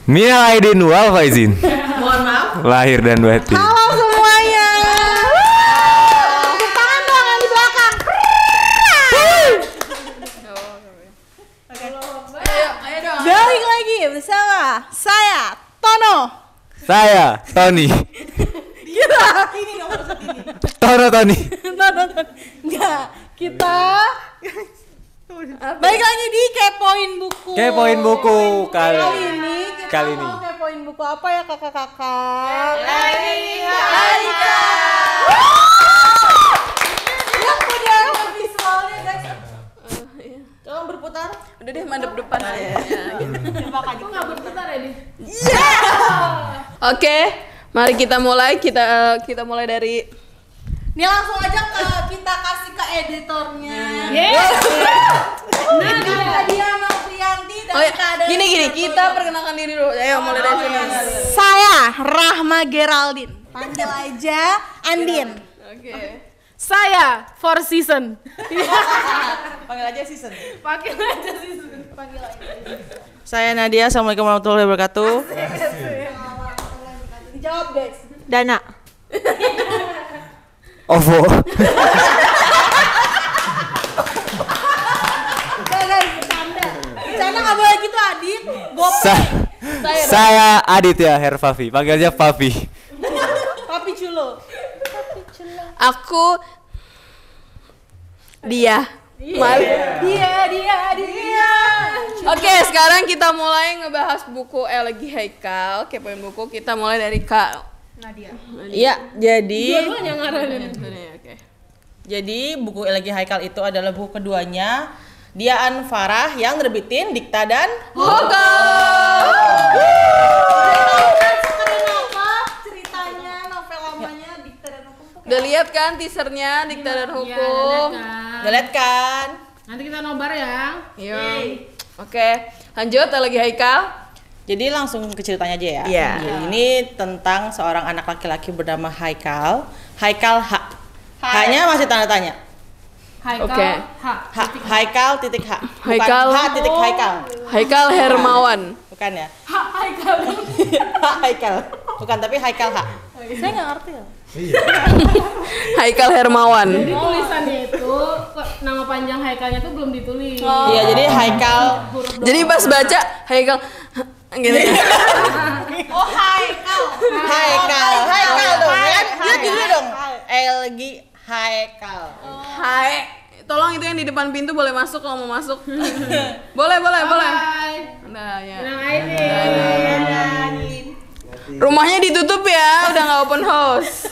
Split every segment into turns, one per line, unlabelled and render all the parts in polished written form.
Minal aidin wal faizin.
Mohon maaf.
Lahir dan batin.
Halo semuanya. Tepuk tangan dong yang di belakang.
Ayo dong.
Balik lagi bersama saya Tono.
Saya Tony.
Kita ini nomor satu ini.
Tono Tony.
Tono. Enggak, kita balik lagi di Kepoin Buku.
Kepoin buku kali
ini kita
kali ini.
mau kepoin buku apa ya kakak-kakak? Yang punya visualnya guys.
Tolong berputar.
Udah deh madep depan aja.
Kok nggak berputar ya, Di?
Oke, mari kita mulai. Kita mulai dari
Nih langsung aja kita kasih ke editornya. Nah, dia Novianti dan
Oh ya,
Kak
gini kita perkenalkan diri dulu. Ayo mulai dari sini.
Saya Rahma Geraldine. Panggil aja Andin.
Oke.
Saya Four Season.
Panggil aja season.
Pakai aja Season.
Saya Nadia, assalamualaikum warahmatullahi wabarakatuh.
Dijawab guys.
Dana.
OVO.
Guys, bercanda. Bercanda nggak boleh gitu Adit. Gopre.
Saya Aditya Herfavi. Panggil aja Favi.
Papi culo.
Aku dia.
Dia.
Oke, sekarang kita mulai ngebahas buku Elegy Haikal. Kepoin buku, kita mulai dari Kak
Nadia.
Iya, jadi
Dua-duanya ngarahin.
Oke.
jadi buku Elegy Haikal itu adalah buku keduanya Dian Farah yang nerbitin Dikta dan
Hoka.
Keren apa ceritanya novel lamanya Dikta dan Hukum?
Udah lihat kan teasernya Dikta dan
Iya,
Hukum?
Udah lihat kan?
Nanti kita nobar ya.
Iya. Oke, lanjut Elegy Haikal.
Jadi langsung ke ceritanya aja ya.
Iya.
Jadi ini tentang seorang anak laki-laki bernama Haikal. Haikal H. H-nya masih tanda tanya.
Haikal.
Oke.
H. Haikal titik H. Bukan
Haikal.
H titik Haikal.
Haikal Hermawan.
Bukan ya?
Haikal.
H Haikal. Bukan, tapi Haikal H.
Saya nggak ngerti ya.
Haikal Hermawan.
Jadi tulisannya itu kok nama panjang Haikalnya tuh belum ditulis.
Iya, jadi Haikal.
Jadi pas baca Haikal gitu.
Oh Haikal.
Haikal dong. Kan lihat dulu dong. Elegy Haikal.
Hai. Tolong itu yang di depan pintu boleh masuk kalau mau masuk. boleh.
Hai.
Nah, ya.
Nah, ini.
Rumahnya ditutup ya, udah nggak open house.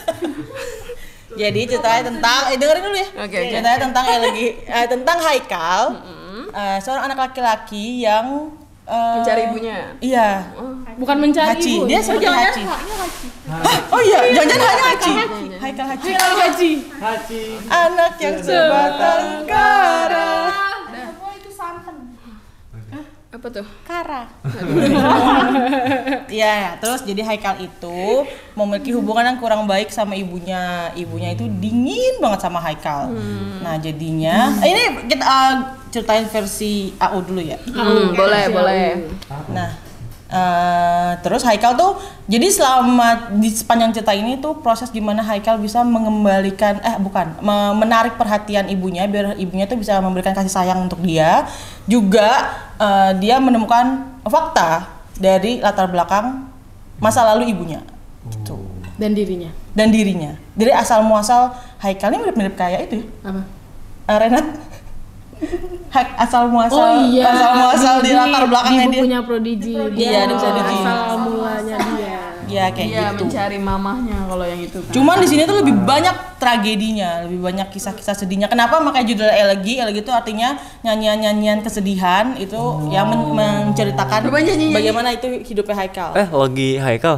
Jadi ceritanya tentang dengerin dulu ya.
Oke.
Ceritanya tentang tentang Haikal. Seorang anak laki-laki yang
Mencari ibunya.
Iya.
Bukan mencari
Haji.
ibu.
Dia seperti Haji. Hah? Oh iya, jangan-jangan hanya Haji. Haikal Haji.
Haji.
Anak yang sebatang kara.
Oh itu santen.
Apa tuh?
Kara.
Iya, terus jadi Haikal itu memiliki hubungan yang kurang baik sama ibunya. Ibunya itu dingin banget sama Haikal. Nah, jadinya ini kita ceritain versi AU dulu ya.
Boleh.
Nah, terus Haikal tuh jadi selama di sepanjang cerita ini tuh proses gimana Haikal bisa mengembalikan menarik perhatian ibunya biar ibunya tuh bisa memberikan kasih sayang untuk dia. Juga dia menemukan fakta dari latar belakang masa lalu ibunya. Gitu.
Dan dirinya.
Dan dirinya. Dari asal muasal Haikal ini mirip-mirip kayak itu ya.
Apa?
Renat. asal muasal di
Di-
latar belakangnya
di
dia.
bukunya Prodigy.
Iya, di Prodigy.
Asal mulanya dia.
Iya kayak
Iya,
gitu.
mencari mamahnya kalau yang itu. Kan.
Cuman di sini tuh lebih banyak tragedinya, lebih banyak kisah-kisah sedihnya. Kenapa makanya judul Elegy? Elegy itu artinya nyanyian-nyanyian kesedihan itu yang menceritakan
Coba nyanyi-nyanyi.
bagaimana itu hidupnya Haikal.
Lagi Haikal.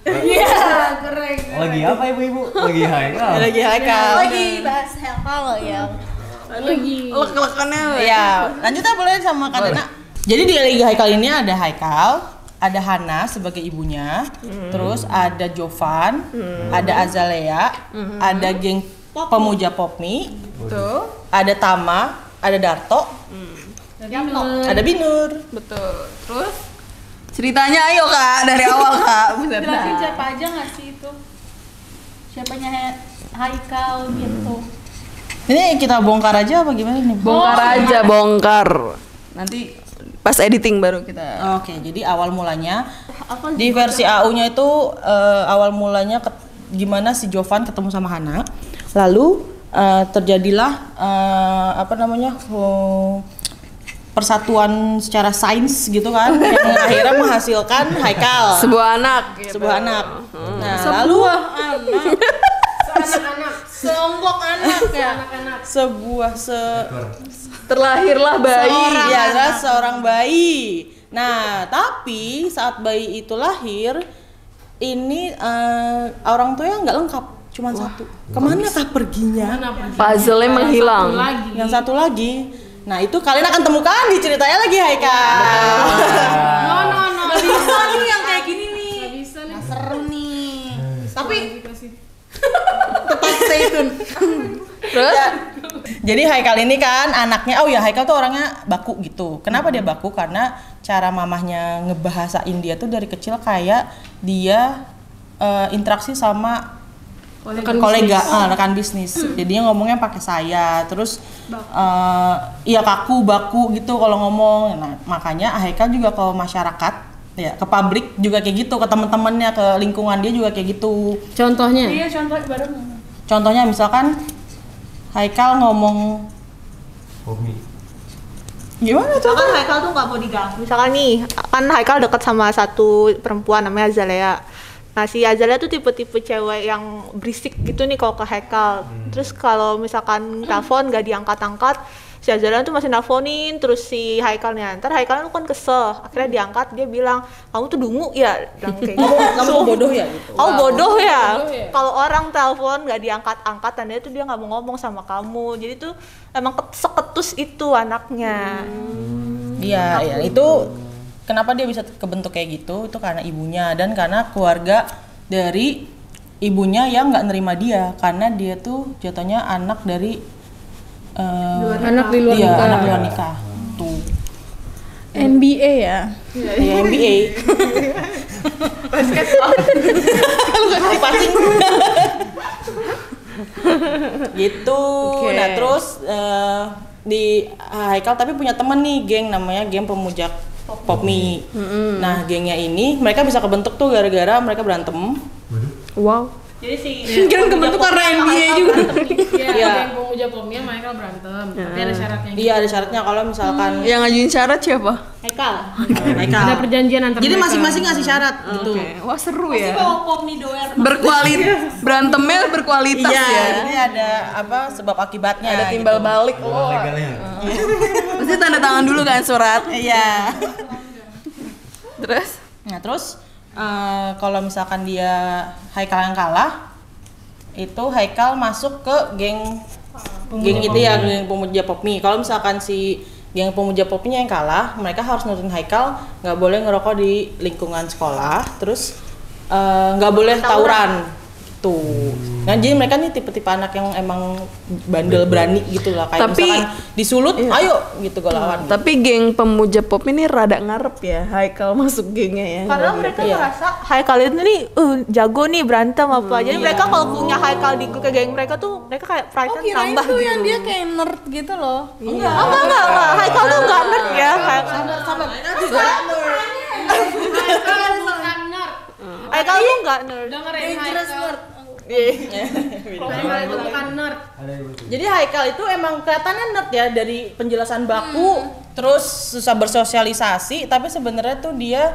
Iya, keren.
Lagi apa ibu-ibu? Lagi Haikal.
Elegy Haikal.
Lagi bahas Haikal ya.
Lagi.
Lek-lekannya.
Iya, lanjut boleh sama Kak Dana. Jadi di Elegy Haikal ini ada Haikal, ada Hana sebagai ibunya, terus ada Jovan, ada Azalea, ada geng pemuja Popmi,
Tuh.
ada Tama, ada Darto,
Binur.
ada Binur.
Betul. Terus Ceritanya ayo Kak, dari awal Kak. Buset dah.
Jelasin siapa aja nggak sih itu? Siapanya Haikal gitu.
Ini kita bongkar aja apa gimana nih?
Bongkar aja, bongkar. Nanti pas editing baru kita.
Oke, jadi awal mulanya di versi AU-nya itu awal mulanya gimana si Jovan ketemu sama Hana. Lalu terjadilah persatuan secara sains gitu kan yang akhirnya menghasilkan Haikal.
Sebuah anak gitu.
Sebuah anak. Nah, lalu
Anak-anak,
Seonggok anak ya.
anak-anak.
Terlahirlah bayi.
Iya, adalah seorang bayi. Nah, tapi saat bayi itu lahir, ini orang tuanya nggak lengkap, cuma satu. Kemana perginya?
Puzzle-nya menghilang.
Yang satu lagi. Nah, itu kalian akan temukan di ceritanya lagi, Haikal.
No.
Bisa nih yang kayak gini nih.
Nggak bisa nih.
Serem nih. Tapi
Dikasih.
tetap stay tune.
Terus
Jadi Haikal ini kan anaknya, Haikal tuh orangnya baku gitu. Kenapa dia baku? Karena cara mamahnya ngebahasain dia tuh dari kecil kayak dia interaksi sama rekan bisnis. Jadinya ngomongnya pakai saya, terus iya kaku, baku gitu kalau ngomong. Nah, makanya Haikal juga ke masyarakat, ya ke pabrik juga kayak gitu, ke teman-temannya, ke lingkungan dia juga kayak gitu.
Contohnya?
Iya, contoh bareng.
Contohnya misalkan Haikal ngomong gimana tuh?
Misalkan Haikal tuh nggak mau diganggu.
Misalkan nih, kan Haikal deket sama satu perempuan namanya Azalea. Nah, si Azalea tuh tipe-tipe cewek yang berisik gitu nih kalau ke Haikal. Terus kalau misalkan telepon gak diangkat-angkat, si Azalea tuh masih nelfonin, terus si Haikalnya. Ntar Haikalnya tuh kan kesel, akhirnya diangkat, dia bilang, kamu tuh dungu ya? Bilang kayak gitu.
Kamu tuh bodoh ya gitu.
Kamu bodoh ya? Kalau orang telepon gak diangkat-angkat, tandanya tuh dia gak mau ngomong sama kamu. Jadi tuh emang seketus itu anaknya.
Iya, ya, itu kenapa dia bisa kebentuk kayak gitu? Itu karena ibunya dan karena keluarga dari ibunya yang nggak nerima dia, karena dia tuh jatuhnya anak dari
Anak di luar nikah.
anak luar nikah. Tuh.
NBA ya.
Ya NBA. Pancing. Gitu.
Oke.
Nah, terus di Haikal tapi punya temen nih, geng namanya geng pemuja Popmi. Nah, gengnya ini mereka bisa kebentuk tuh gara-gara mereka berantem.
wow.
Jadi si
Kira kebentuk karena NBA juga.
Iya,
Iya.
yang pemuja popnya mereka berantem. Tapi ada syaratnya.
Iya, ada syaratnya kalau misalkan
Yang ngajuin syarat siapa?
Haikal.
Haikal.
Ada perjanjian antar
Jadi
mereka.
masing-masing ngasih syarat gitu.
Oke. Wah seru
Pasti
ya.
bawa pop nih doer.
Berkualitas, berantemnya berkualitas
Iya,
ya.
jadi ada sebab akibatnya.
Ada timbal
gitu.
balik. Pasti tanda tangan dulu kan surat.
Iya.
Terus?
Nah, terus kalau misalkan dia Haikal yang kalah, itu Haikal masuk ke geng itu ya, geng pemuja Popmi. Kalau misalkan si geng pemuja Popminya yang kalah, mereka harus nurutin Haikal, nggak boleh ngerokok di lingkungan sekolah, terus nggak boleh tawuran tuh. Nah, jadi mereka nih tipe-tipe anak yang emang bandel, berani gitu lah, kayak
Tapi-
misalkan disulut, ayo gitu gue lawan.
Tapi geng pemuja pop ini rada ngarep ya Haikal masuk gengnya ya.
Karena mereka
Iya.
merasa Haikal itu nih jago nih berantem apa. Jadi mereka kalau punya Haikal di ke geng mereka tuh mereka kayak pride-nya
Kirain
tambah
tuh
gitu.
yang dia kayak nerd gitu loh.
Enggak. Haikal tuh enggak nerd ya. Haikal tuh enggak nerd.
Dengerin Haikal. Haikal itu bukan nerd.
Jadi Haikal itu emang kelihatannya nerd ya dari penjelasan baku, terus susah bersosialisasi, tapi sebenarnya tuh dia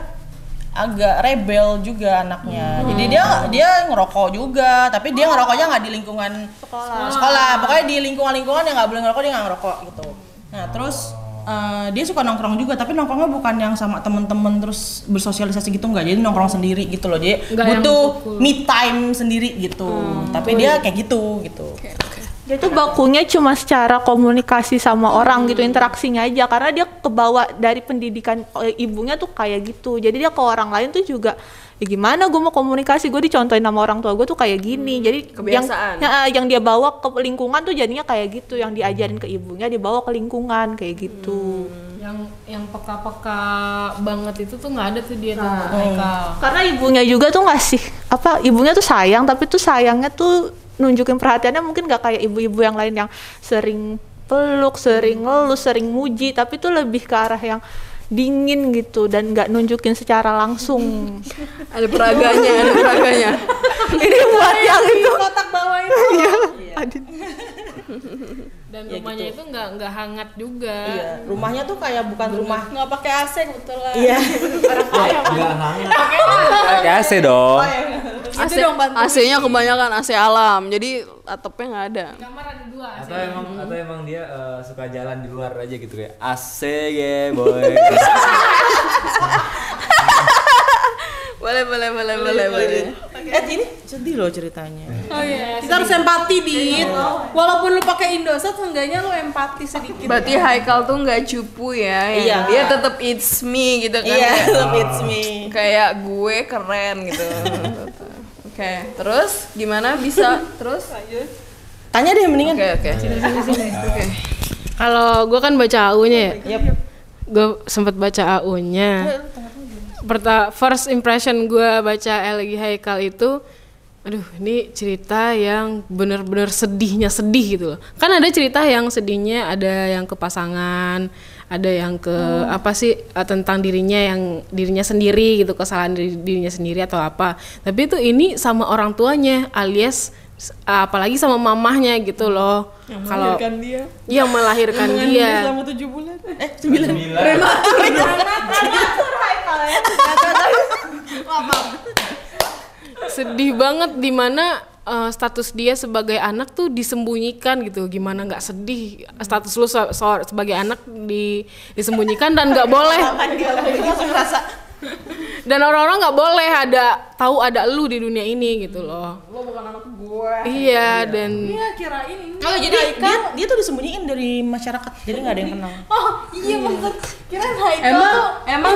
agak rebel juga anaknya. Jadi dia ngerokok juga, tapi dia ngerokoknya nggak di lingkungan sekolah. Pokoknya di lingkungan yang nggak boleh ngerokok dia nggak ngerokok gitu. Nah, terus dia suka nongkrong juga, tapi nongkrongnya bukan yang sama temen-temen terus bersosialisasi gitu, nggak. Jadi nongkrong sendiri gitu loh, dia
Nggak yang
butuh
pukul.
me time sendiri gitu. Tapi dia kayak gitu.
Dia tuh bakunya cuma secara komunikasi sama orang gitu, interaksinya aja. Karena dia kebawa dari pendidikan ibunya tuh kayak gitu. Jadi dia ke orang lain tuh juga, ya gimana gue mau komunikasi, gue dicontohin sama orang tua gue tuh kayak gini. Jadi
Kebiasaan.
yang dia bawa ke lingkungan tuh jadinya kayak gitu. Yang diajarin ke ibunya dibawa ke lingkungan kayak gitu.
Yang peka-peka banget itu tuh nggak ada tuh dia tuh Haikal.
Karena ibunya juga tuh ngasih ibunya tuh sayang, tapi tuh sayangnya tuh nunjukin perhatiannya mungkin nggak kayak ibu-ibu yang lain yang sering peluk, sering ngelus, sering muji, tapi tuh lebih ke arah yang dingin gitu dan nggak nunjukin secara langsung.
Ada peraganya.
Ini buat yang itu.
Kotak bawah itu.
Dan rumahnya itu nggak hangat juga.
Iya, rumahnya tuh kayak bukan rumah.
Nggak pakai AC kebetulan.
Iya.
Enggak hangat. Pakai AC dong.
AC-nya kebanyakan AC alam, jadi atapnya nggak ada.
Kamar ada 2 AC.
Atau emang dia suka jalan di luar aja gitu kayak AC ya boy.
Boleh.
Ini sedih loh ceritanya.
Oh iya, kita harus empati Dit. Walaupun lu pakai Indosat, seenggaknya lu empati sedikit.
Berarti Haikal tuh nggak cupu ya?
Iya.
Dia tetap it's me gitu kan?
Iya,
Kayak,
it's me.
kayak gue keren gitu. Oke, terus gimana bisa? Terus?
Tanya deh mendingan.
Oke. Oke.
Kalau gue kan baca AU-nya ya.
Yap.
Gue sempat baca AU-nya. First impression gue baca Elegy Haikal itu, aduh ini cerita yang bener-bener sedih gitu loh. Kan ada cerita yang sedihnya, ada yang ke pasangan, ada yang ke tentang dirinya sendiri gitu, kesalahan dirinya sendiri atau apa. Tapi itu ini sama orang tuanya, alias apalagi sama mamahnya gitu loh. Kalau yang melahirkan dia.
Selama 7 bulan. 9.
Sedih banget dimana status dia sebagai anak tuh disembunyikan gitu. Gimana nggak sedih status lu sebagai anak disembunyikan dan nggak boleh. Dan orang-orang nggak boleh tahu ada lu di dunia ini gitu loh.
Lo bukan anak gue.
Iya dan
Iya, kirain ini.
Oh jadi dia tuh disembunyiin dari masyarakat, jadi nggak ada yang kenal.
Oh, iya maksud kirain Haikal.
Emang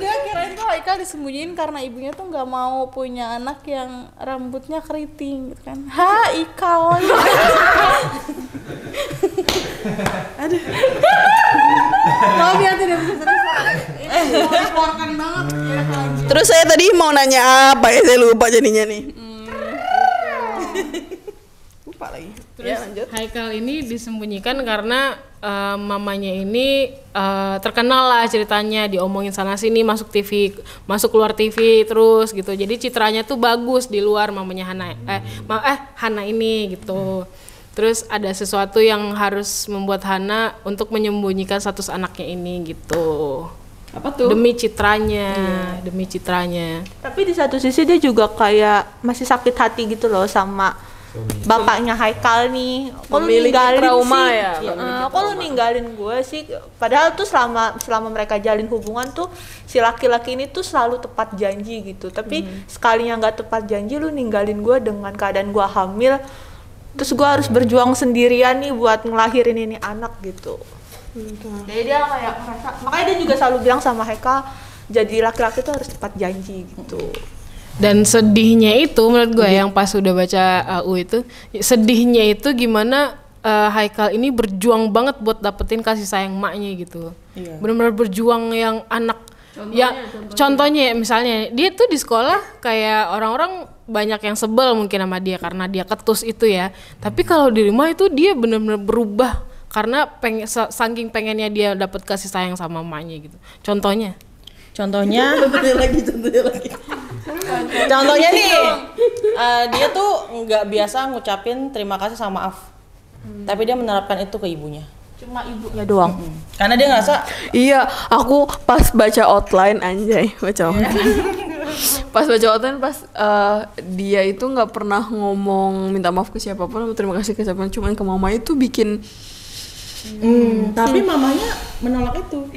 Dia kirain tuh Haikal disembunyiin karena ibunya tuh nggak mau punya anak yang rambutnya keriting gitu kan. Haikal. Aduh. Maaf ya tidak bisa serius. Keluarkan banget.
Terus saya tadi mau nanya apa ya, saya lupa jadinya nih. Lupa lagi.
terus Haikal ini disembunyikan karena mamanya ini terkenal lah ceritanya, diomongin sana sini, masuk TV, masuk keluar TV terus gitu. Jadi citranya tuh bagus di luar mamanya Hana ini gitu. Terus ada sesuatu yang harus membuat Hana untuk menyembunyikan status anaknya ini gitu.
Apa tuh?
Demi citranya, demi citranya.
Tapi di satu sisi dia juga kayak masih sakit hati gitu loh sama bapaknya Haikal nih. Kok lu ninggalin
trauma
sih?
ya?
Kok lu ninggalin gue sih? Padahal tuh selama mereka jalin hubungan tuh si laki-laki ini tuh selalu tepat janji gitu. Tapi sekalinya nggak tepat janji, lu ninggalin gue dengan keadaan gue hamil. Terus gue harus berjuang sendirian nih buat ngelahirin ini anak gitu. Jadi dia kayak merasa, makanya dia juga selalu bilang sama Haikal, jadi laki-laki tuh harus tepat janji gitu.
Dan sedihnya itu menurut gue yang pas udah baca AU itu, sedihnya itu gimana Haikal ini berjuang banget buat dapetin kasih sayang maknya gitu. Benar-benar berjuang yang anak. Contohnya misalnya dia tuh di sekolah kayak orang-orang banyak yang sebel mungkin sama dia karena dia ketus itu ya. Tapi kalau di rumah itu dia benar-benar berubah karena saking pengennya dia dapat kasih sayang sama mamanya gitu. Contohnya
nih, dia tuh nggak biasa ngucapin terima kasih sama maaf, tapi dia menerapkan itu ke ibunya.
Cuma ibunya doang.
Karena dia ngerasa,
Iya, aku pas baca outline pas baca outline dia itu nggak pernah ngomong minta maaf ke siapapun atau terima kasih ke siapapun, cuman ke mama itu bikin
tapi mamanya menolak itu.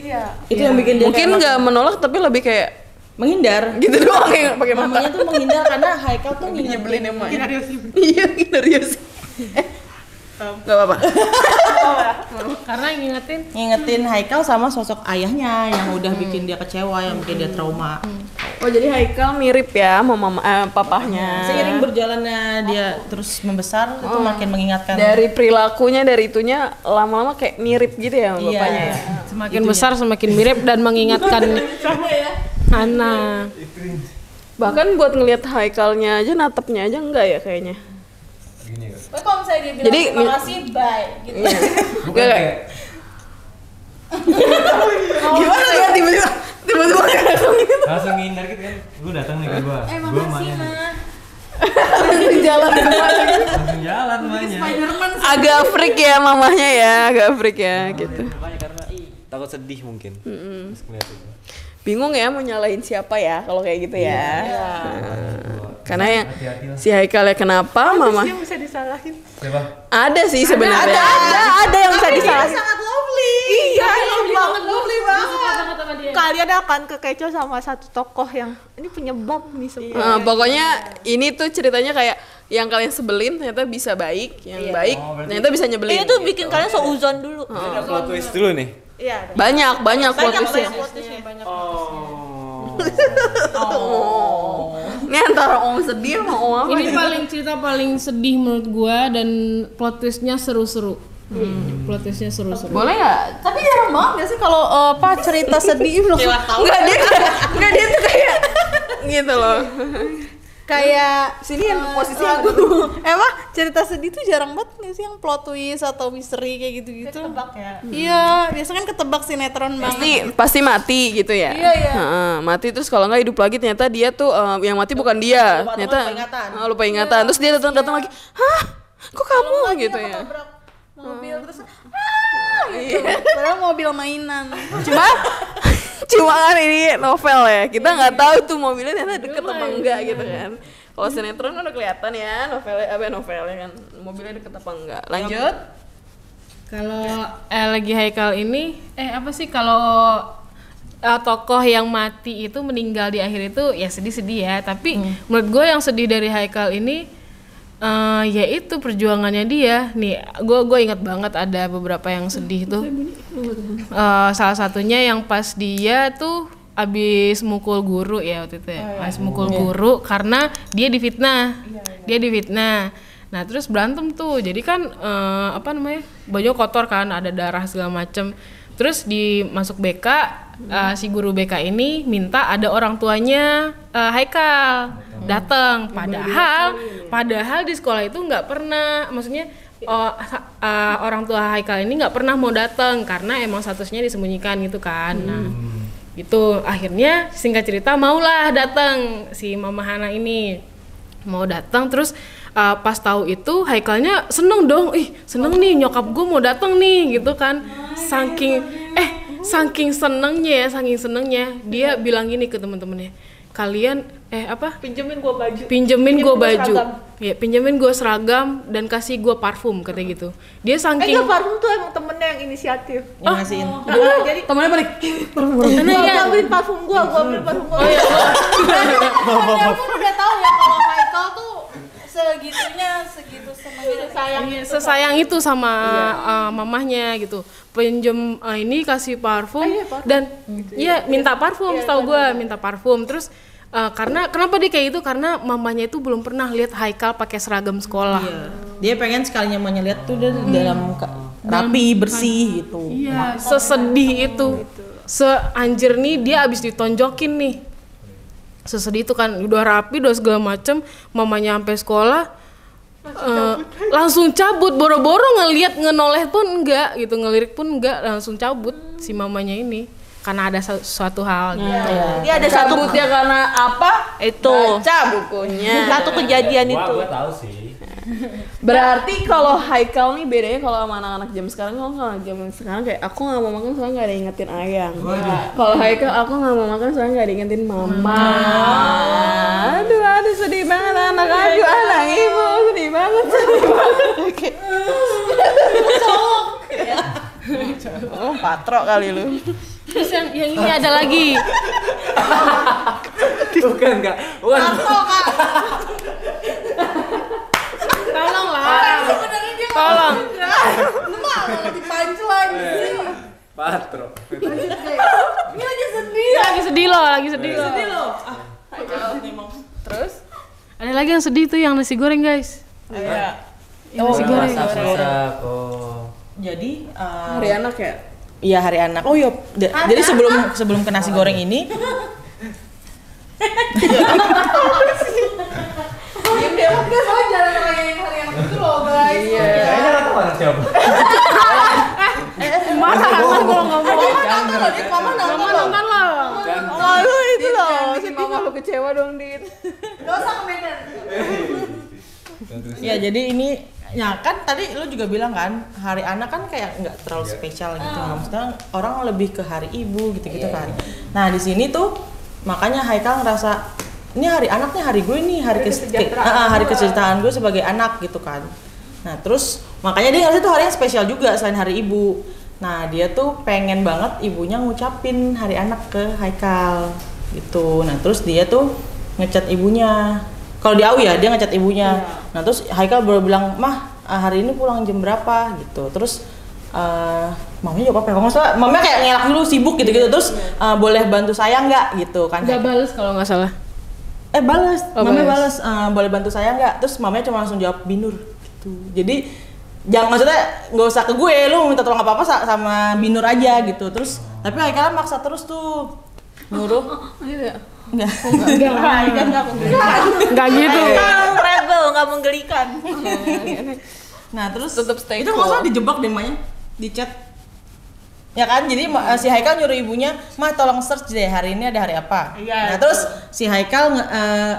Itu yang bikin dia
mungkin nggak menolak tapi lebih kayak
menghindar.
gitu doang kayak pakai mata.
Mamanya tuh menghindar karena Haikal tuh
Nyebelin emang. Iya, Kinarius. Nggak apa-apa.
karena
ngingetin Haikal sama sosok ayahnya yang udah bikin dia kecewa, yang bikin dia trauma.
Oh jadi Haikal mirip ya sama papahnya.
Seiring berjalannya dia terus membesar itu makin mengingatkan.
Dari perilakunya, dari itunya lama-lama kayak mirip gitu ya sama bapaknya ya.
Semakin besar semakin mirip dan mengingatkan Hana.
Bahkan buat ngelihat Haikalnya aja, natapnya aja enggak ya kayaknya.
Tapi kalau misalnya dia bilang
Jadi,
terima kasih, bye gitu.
Bukan kayak
Gimana ya tiba-tiba
langsung ngindar gitu kan. Gue datang nih ke gua. Gua mainnya.
langsung jalan
Langsung jalan mainnya.
agak freak ya mamahnya ya, agak freak ya gitu.
Makanya karena takut sedih mungkin. Terus ngeliat itu.
Bingung ya mau nyalahin siapa ya kalau kayak gitu ya. Karena yang
Hati-hati lah.
si Haikal ya kenapa mama
Yang bisa disalahin.
Siapa?
ada sih sebenarnya. Ada yang bisa disalahin.
Sangat lovely. Iya, lovely banget. Kalian akan kekecoh sama satu tokoh yang ini penyebab nih sebenarnya.
Pokoknya ini tuh ceritanya kayak yang kalian sebelin ternyata bisa baik, yang baik ternyata bisa nyebelin.
Ini tuh bikin kalian seuzon dulu.
Ada plot twist dulu nih.
Iya.
Banyak plot twistnya. Ini antara om sedih sama om apa?
Ini cerita paling sedih menurut gua dan plot twistnya seru-seru. Plot twistnya seru-seru.
Boleh nggak?
Tapi jarang banget gak sih kalau cerita sedih belum
Nggak dia tuh kayak gitu loh.
kayak
Sini yang posisi yang
emang cerita sedih tuh jarang banget gak sih yang plot twist atau misteri kayak gitu-gitu.
Ketebak ya.
Iya, biasanya kan ketebak sinetron banget.
pasti mati gitu ya.
Iya, iya.
Mati terus kalau nggak hidup lagi ternyata dia tuh yang mati bukan dia. Ternyata lupa ingatan. Terus dia datang lagi. Hah? Kok kamu gitu ya?
Ketabrak mobil terus gitu. Padahal mobil mainan.
Cuma kan ini novel ya, kita nggak tahu tuh mobilnya ternyata deket apa enggak gitu kan. Kalau sinetron udah kelihatan ya novelnya kan, mobilnya deket apa enggak. Lanjut.
Kalau lagi Haikal ini apa sih kalau tokoh yang mati itu meninggal di akhir itu ya sedih-sedih ya, tapi menurut gue yang sedih dari Haikal ini yaitu perjuangannya dia nih. Gue ingat banget ada beberapa yang sedih tuh. Salah satunya yang pas dia tuh abis mukul guru ya waktu itu ya. Abis mukul guru karena dia difitnah. Dia difitnah. Nah terus berantem tuh. Jadi kan baju kotor kan, ada darah segala macem. Terus masuk BK, si guru BK ini minta ada orang tuanya Haikal datang. Padahal di sekolah itu nggak pernah, maksudnya orang tua Haikal ini nggak pernah mau datang karena emang statusnya disembunyikan gitu kan. Nah itu akhirnya singkat cerita maulah datang si Mama Hana ini, mau datang. Terus pas tahu itu Haikalnya seneng dong, seneng nih nyokap gue mau datang nih gitu kan. Saking senengnya dia bilang gini ke teman-temannya, kalian
Pinjemin gua baju.
pinjemin gue baju
seragam.
ya, pinjemin gue seragam dan kasih gue parfum katanya gitu. Dia saking
Enggak, parfum tuh emang temennya yang inisiatif.
Yang ngasihin.
Jadi
Temennya balik.
gua ambilin parfum gua ambilin parfum gua.
Aku udah tahu ya kalau Haikal tuh segitu senengnya
sesayang itu sama mamahnya gitu. Pinjem ini kasih parfum dan minta parfum, setahu gue minta parfum. Terus karena kenapa dia kayak itu, karena mamanya itu belum pernah lihat Haikal pakai seragam sekolah.
Dia pengen sekalinya mau lihat tuh dalam rapi bersih gitu.
Iya, sesedih itu. Seanjir nih dia abis ditonjokin nih. Sesedih itu kan, udah rapi, udah segala macem. Mamanya sampai sekolah langsung cabut, boro-boro ngenoleh pun enggak gitu, ngelirik pun enggak, langsung cabut si mamanya ini karena ada suatu hal gitu.
Dia ada satu
Cabutnya karena apa?
itu.
Baca bukunya.
Satu kejadian itu.
Gua tahu sih.
Berarti kalau Haikal nih bedanya kalau sama anak-anak jam sekarang, kalau anak jam sekarang kayak aku nggak mau makan soalnya nggak ada yang ingetin ayang. Kalau Haikal aku nggak mau makan soalnya nggak ada yang ingetin mama. Aduh sedih banget anak aku, anak ibu sedih banget. Oh patrok kali lu.
Terus yang ini ada lagi.
Bukan.
Tolong.
di punchline.
Patro.
Lagi sedih loh.
Terus
Ada lagi yang sedih tuh yang nasi goreng guys.
Iya.
Yang nasi goreng.
Masak. Oh.
Jadi
hari anak ya?
iya hari anak. Oh iya, jadi sebelum ke nasi goreng ini
Diem deh, kan soalnya jarang ngerayain hari anak itu loh guys. Iya.
Kayaknya rata anak siapa?
Mana kan kalau ngomong.
mama
Nonton lah.
Lalu itu loh, bikin mama lu kecewa dong, Dit. Gak usah komentar.
Ya jadi ini ya kan tadi lu juga bilang kan hari anak kan kayak nggak terlalu spesial gitu, maksudnya orang lebih ke hari ibu gitu-gitu kan. Nah di sini tuh makanya Haikal ngerasa ini hari anaknya hari gue nih hari kesejahteraan gue sebagai anak gitu kan. Nah terus makanya dia ngerasa itu hari yang spesial juga selain hari ibu. Nah dia tuh pengen banget ibunya ngucapin hari anak ke Haikal gitu. Nah terus dia tuh ngechat ibunya. Kalau di AU ya dia ngechat ibunya. Nah terus Haikal baru bilang, "Mah, hari ini pulang jam berapa?" gitu. Terus mamanya jawab apa? Kalau nggak salah, mamanya kayak ngelak dulu sibuk gitu-gitu. Terus boleh bantu saya nggak gitu kan?
Gak bales kalau nggak salah.
Bales,
Oh,
mamanya
bales.
bales, boleh bantu saya nggak? Terus mamanya cuma langsung jawab Binur gitu. Jadi jangan, maksudnya nggak usah ke gue, lu minta tolong apa-apa sama Binur aja gitu. Terus tapi Haikal maksa terus tuh nyuruh. Enggak.
Enggak gitu.
Rebel, nggak menggelikan.
Nah terus
Tetep stay
itu
cool.
nggak salah dijebak deh mamanya di chat. Ya kan, jadi si Haikal nyuruh ibunya, "Mah tolong search deh hari ini ada hari apa."
Iya.
Nah terus si Haikal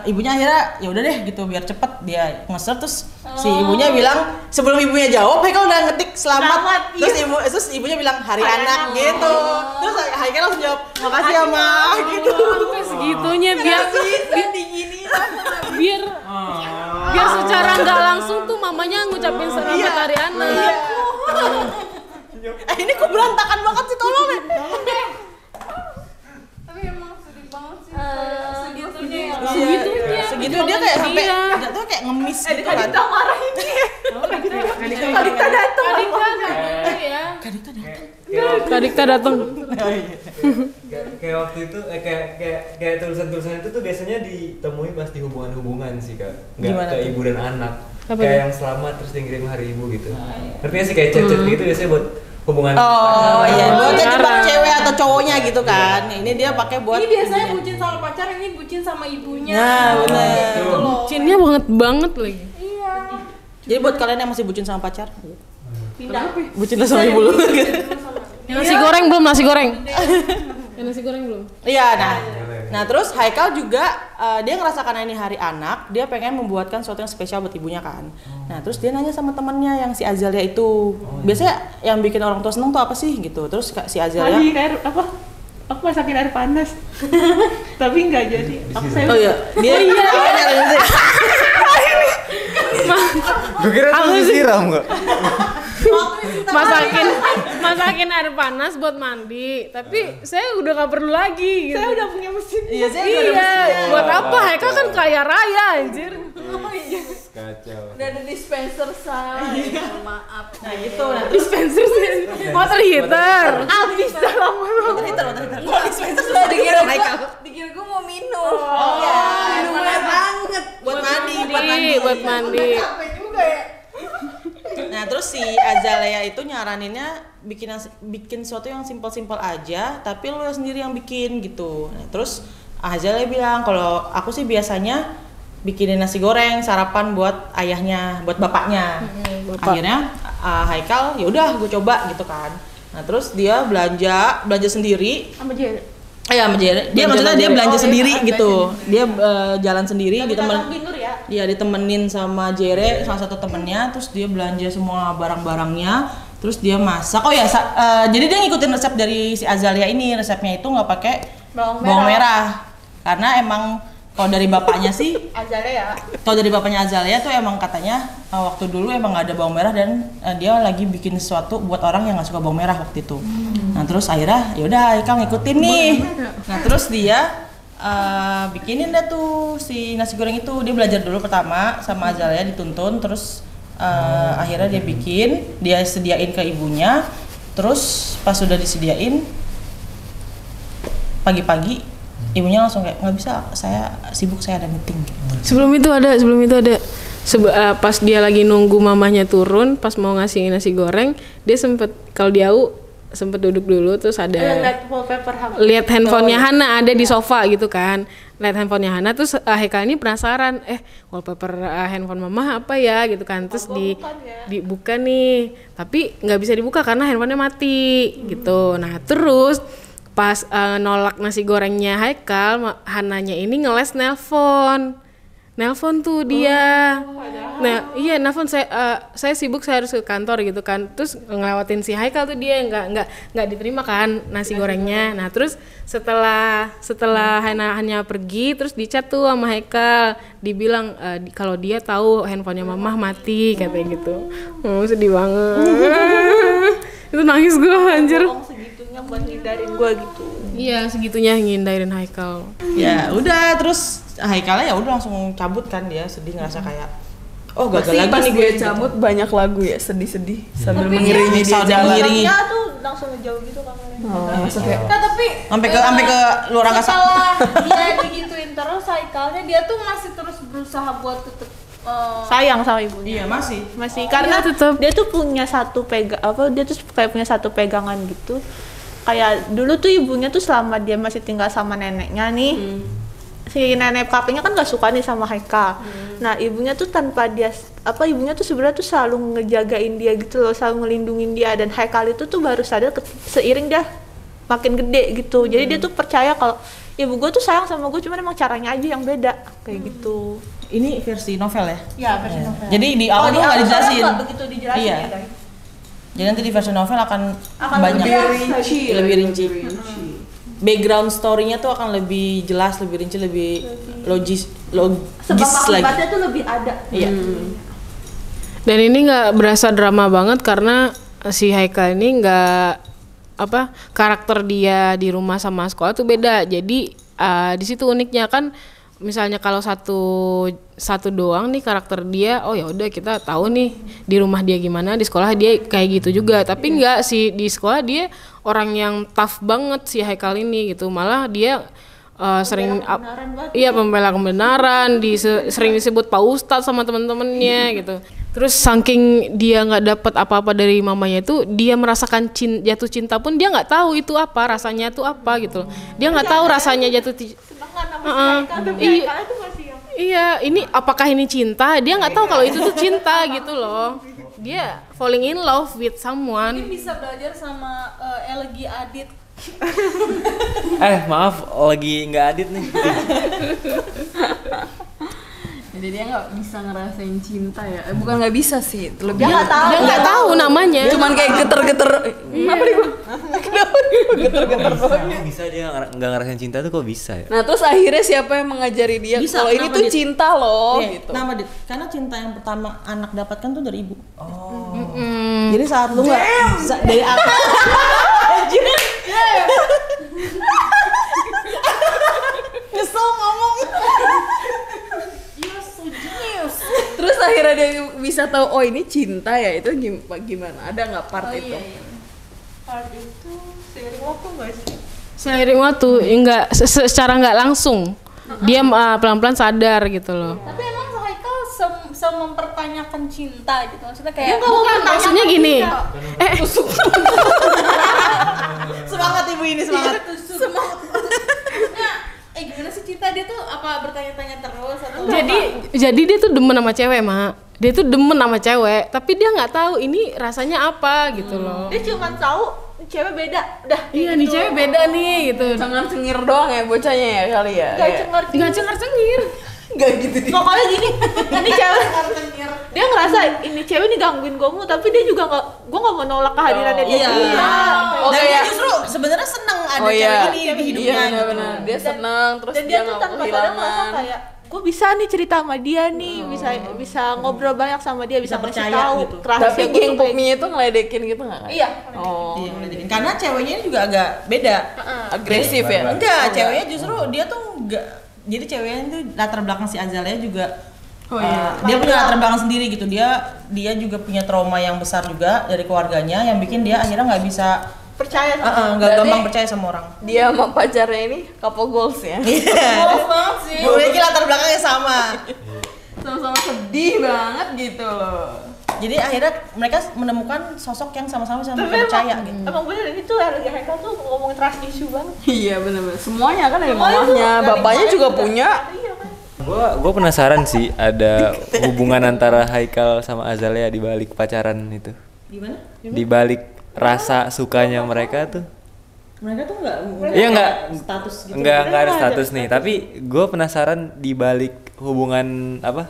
ibunya akhirnya ya udah deh gitu biar cepet dia nge-search. Terus si ibunya bilang, sebelum ibunya jawab Haikal udah ngetik selamat. Terus ibunya bilang hari anak gitu. Terus Haikal langsung jawab, "Makasih ya Ma." gitu.
Sampai segitunya biar secara nggak langsung tuh mamanya ngucapin selamat hari anak.
Ini kok berantakan banget sih, tolong deh.
Tapi emang sedih banget sih segitunya ya.
Segitunya.
Segitu dia kayak sampai jatuh kayak ngemis gitu kan.
Kadita marahin dia. Kadita datang.
Kadikta datang.
Kayak waktu itu kayak tulisan-tulisan itu tuh biasanya ditemui pas di hubungan-hubungan sih Kak.
Gimana
Nggak ke
tuh?
ibu dan anak.
Apa
Kayak
tuh?
yang selamat terus dikirim hari ibu gitu. Ngerti nggak sih kayak chat-chat gitu biasanya buat hubungan
Oh
pacaran.
iya, buat
pacaran.
jebak cewek atau cowoknya gitu kan. Ini dia pakai buat
Ini biasanya
ibunya.
bucin sama pacar, ini bucin sama ibunya.
Nah, bener.
Gitu loh.
Cinnya banget lagi.
Iya.
Jadi buat kalian yang masih bucin sama pacar,
Pindah.
bucinlah sama ibu lu.
Yang nasi goreng belum nasi goreng. Yang nasi goreng belum.
Iya, nah terus Haikal juga dia ngerasa karena ini hari anak, dia pengen membuatkan sesuatu yang spesial buat ibunya kan. Nah terus dia nanya sama temannya yang si Azalia itu, biasanya yang bikin orang tua seneng tuh apa sih gitu. Terus si Azalia,
Aku masakin air panas. Tapi nggak jadi.
oh iya, dia awalnya
Gue kira tuh disiram nggak?
masakin air panas buat mandi, tapi saya udah nggak perlu lagi gitu.
Saya udah punya mesin.
Iya, saya udah ada
Iya,
mesinnya.
buat apa? Haikal kan kaya raya anjir.
Kacau.
Udah ada dispenser say. Maaf.
Nah gitu, nah terus
Dispenser sih, water heater.
Habis dalam
kok dispenser sudah dikira Haikal
Dikira gue mau minum.
Oh,
Ya,
minuman
banget.
buat mandi.
Buat mandi.
Capek juga ya.
Nah terus si Azalia itu nyaraninnya bikin sesuatu yang simpel-simpel aja, tapi lo sendiri yang bikin gitu. Nah terus Azalia bilang kalau aku sih biasanya bikinin nasi goreng sarapan buat ayahnya, buat bapaknya.
Bapak.
Akhirnya Haikal ya udah gue coba gitu kan. Nah terus dia belanja sendiri.
sama Jere.
Iya, sama Jere. Dia maksudnya dia belanja sendiri gitu. Dia jalan sendiri
Binur ya.
dia ditemenin sama Jere, salah satu temennya. Terus dia belanja semua barang-barangnya. Terus dia masak. Oh ya, jadi dia ngikutin resep dari si Azalia ini. Resepnya itu nggak pakai bawang merah. Karena emang kalau dari bapaknya sih,
Azalia ya.
kalau dari bapaknya Azalia tuh emang katanya waktu dulu emang nggak ada bawang merah dan dia lagi bikin sesuatu buat orang yang nggak suka bawang merah waktu itu. Nah terus akhirnya yaudah Haikal ngikutin nih. Nah terus dia bikinin deh tuh si nasi goreng itu. Dia belajar dulu pertama sama Azalia dituntun, terus akhirnya dia bikin, dia sediain ke ibunya. Terus pas sudah disediain pagi-pagi ibunya langsung kayak nggak bisa, saya sibuk, saya ada meeting gitu.
Sebelum itu ada pas dia lagi nunggu mamahnya turun, pas mau ngasih nasi goreng, dia kalau di AU sempet duduk dulu, terus ada
lihat wallpaper
lihat handphonenya Hana ada di sofa gitu kan, lihat handphonenya Hana, terus Haikal ini penasaran, wallpaper handphone mama apa ya gitu kan, terus dibuka nih, tapi nggak bisa dibuka karena handphonenya mati gitu. Nah terus pas nolak nasi gorengnya Haikal, Hananya ini ngeles nelpon tuh dia. Nah iya, nelpon, saya sibuk, saya harus ke kantor gitu kan, terus ngelewatin si Haikal tuh, dia nggak diterima kan nasi gorengnya. Nah terus setelah hanya pergi, terus dicat tuh sama Haikal, dibilang kalau dia tahu handphonenya mamah mati katanya gitu. Sedih banget. Itu nangis gue anjir.
segitunya buat ngindarin gue gitu.
Iya, segitunya ngindarin Haikal.
Ya udah, terus Haikalnya ya udah langsung cabut kan, dia sedih, ngerasa kayak gagal lagi
pas
nih
gue
gue
cabut banyak lagu ya sedih-sedih sambil
Tapi
mengiringi dia
sambil
jalan.
mengiringi.
Filmnya tuh langsung ngejauh gitu kameranya.
Maksudnya
Tapi
sampai ke luar angkasa.
setelah dia digituin terus Haikalnya, dia tuh masih terus berusaha buat tetep
Sayang sama ibunya.
Iya masih.
Masih karena
tetep.
dia tuh punya dia tuh kayak punya satu pegangan gitu. Kayak dulu tuh ibunya tuh selama dia masih tinggal sama neneknya nih. Si nenek kakeknya kan gak suka nih sama Haikal. Nah, ibunya tuh ibunya tuh sebenarnya tuh selalu ngejagain dia gitu loh, selalu ngelindungin dia, dan Haikal itu tuh baru sadar seiring dia makin gede gitu. Jadi dia tuh percaya kalau ibu gue tuh sayang sama gue, cuma emang caranya aja yang beda kayak gitu.
Ini versi novel ya?
Ya, versi novel.
Jadi di awal tuh nggak dijelasin.
Nggak begitu dijelasin
Iya.
ya, guys.
Jadi nanti di versi novel akan banyak
lebih
rinci. Background story-nya tuh akan lebih jelas, lebih rinci, lebih logis
Sebab
lagi.
akibatnya tuh lebih ada.
Iya.
Dan ini nggak berasa drama banget karena si Haikal ini karakter dia di rumah sama sekolah tuh beda. Jadi di situ uniknya kan, misalnya kalau satu doang nih karakter dia, ya udah kita tahu nih di rumah dia gimana, di sekolah dia kayak gitu juga. Tapi enggak sih, di sekolah dia orang yang tough banget si Haikal ini gitu. Malah dia pembela kebenaran, sering disebut Pak Ustadz sama teman-temannya gitu. Terus saking dia nggak dapat apa-apa dari mamanya itu, dia merasakan jatuh cinta pun dia nggak tahu itu apa rasanya, itu apa gitu. Dia nggak tahu rasanya jatuh cinta. Iya, ini apakah ini cinta? Dia nggak tahu kalau itu tuh cinta gitu loh. Dia falling in love with someone.
Mungkin bisa belajar sama Elgi Adit.
Maaf, lagi nggak adit nih.
Jadi dia nggak bisa ngerasain cinta ya? Bukan nggak bisa sih, lebih
Dia nggak tahu namanya.
cuman kayak geter-geter. Kenapa nih gua?
Kok bisa dia nggak ngerasain cinta tuh, kok bisa ya?
Nah terus akhirnya siapa yang mengajari dia
Bisa,
kalau ini
kenapa,
tuh
Dit?
cinta loh
Iya,
gitu.
kenapa, Dit? Karena cinta yang pertama anak dapatkan tuh dari ibu. Jadi saat lu nggak dari aku. Nyesel ngomong.
Terus akhirnya dia bisa tahu ini cinta ya, itu gimana? Ada nggak part itu?
Part itu seiring waktu nggak sih?
Seiring waktu, enggak secara nggak langsung. Dia pelan-pelan sadar gitu loh.
Tapi emang Haikal mempertanyakan cinta gitu, maksudnya kayak
Maksudnya gini.
Semangat ibu ini, semangat.
gimana sih cinta, dia tuh apa bertanya-tanya terus atau
Jadi dia tuh demen sama cewek, Mak. Dia tuh demen sama cewek, tapi dia nggak tahu ini rasanya apa gitu loh.
Dia cuma tahu cewek beda, udah.
Iya, nih cewek beda nih gitu.
Cengar-cengir doang ya bocahnya ya kali ya.
Gak
Kayak-
cengar
Nggak cengar-cengir.
Nggak gitu dia.
Pokoknya gini, ini cewek dia ngerasa ini cewek nih gangguin gue, tapi dia juga gue nggak mau nolak kehadirannya dia.
Oh,
Dan dia
kayak-
justru sebenarnya seneng ada
Oh iya,
cewek ini di hidupnya.
iya
gitu.
benar-benar. Dia senang terus
Dan
dia
dia tuh
nggak
tanpa sadar merasa
kehilangan.
kayak gue bisa nih cerita sama dia nih, bisa ngobrol banyak sama dia, bisa
Bisa
ngasih
percaya
tahu
gitu.
rahasia
Tapi
gue
geng
tuh kayak
popnya itu ngeledekin gitu nggak? Kak?
Iya.
Oh,
Iya, ngeliatin. Karena ceweknya ini juga agak beda.
agresif ya?
Enggak, ceweknya justru dia tuh enggak. Jadi ceweknya itu latar belakang si Azalea juga. Dia punya latar belakang sendiri gitu. Dia juga punya trauma yang besar juga dari keluarganya yang bikin dia akhirnya nggak bisa
percaya sama
nggak
Berarti-
gampang percaya sama orang.
Dia sama pacarnya ini couple goals ya.
Goals banget sih.
Memiliki latar belakangnya sama.
Sama-sama sedih banget gitu loh.
Jadi akhirnya mereka menemukan sosok yang sama-sama bisa
tapi
mereka percaya gitu.
emang bener ini tuh lagi Haikal tuh ngomongin trust issue banget.
Iya benar-benar. Semuanya kan dari
Semuanya tuh
mamahnya,
dari
bapaknya
mamahnya
juga punya.
Iya kan.
Gua penasaran sih ada hubungan antara Haikal sama Azalea di balik pacaran itu.
Gimana?
Di balik rasa sukanya mereka tuh.
Mereka tuh nggak
Iya nggak
status gitu.
nggak ada status nih, tapi gue penasaran di balik hubungan apa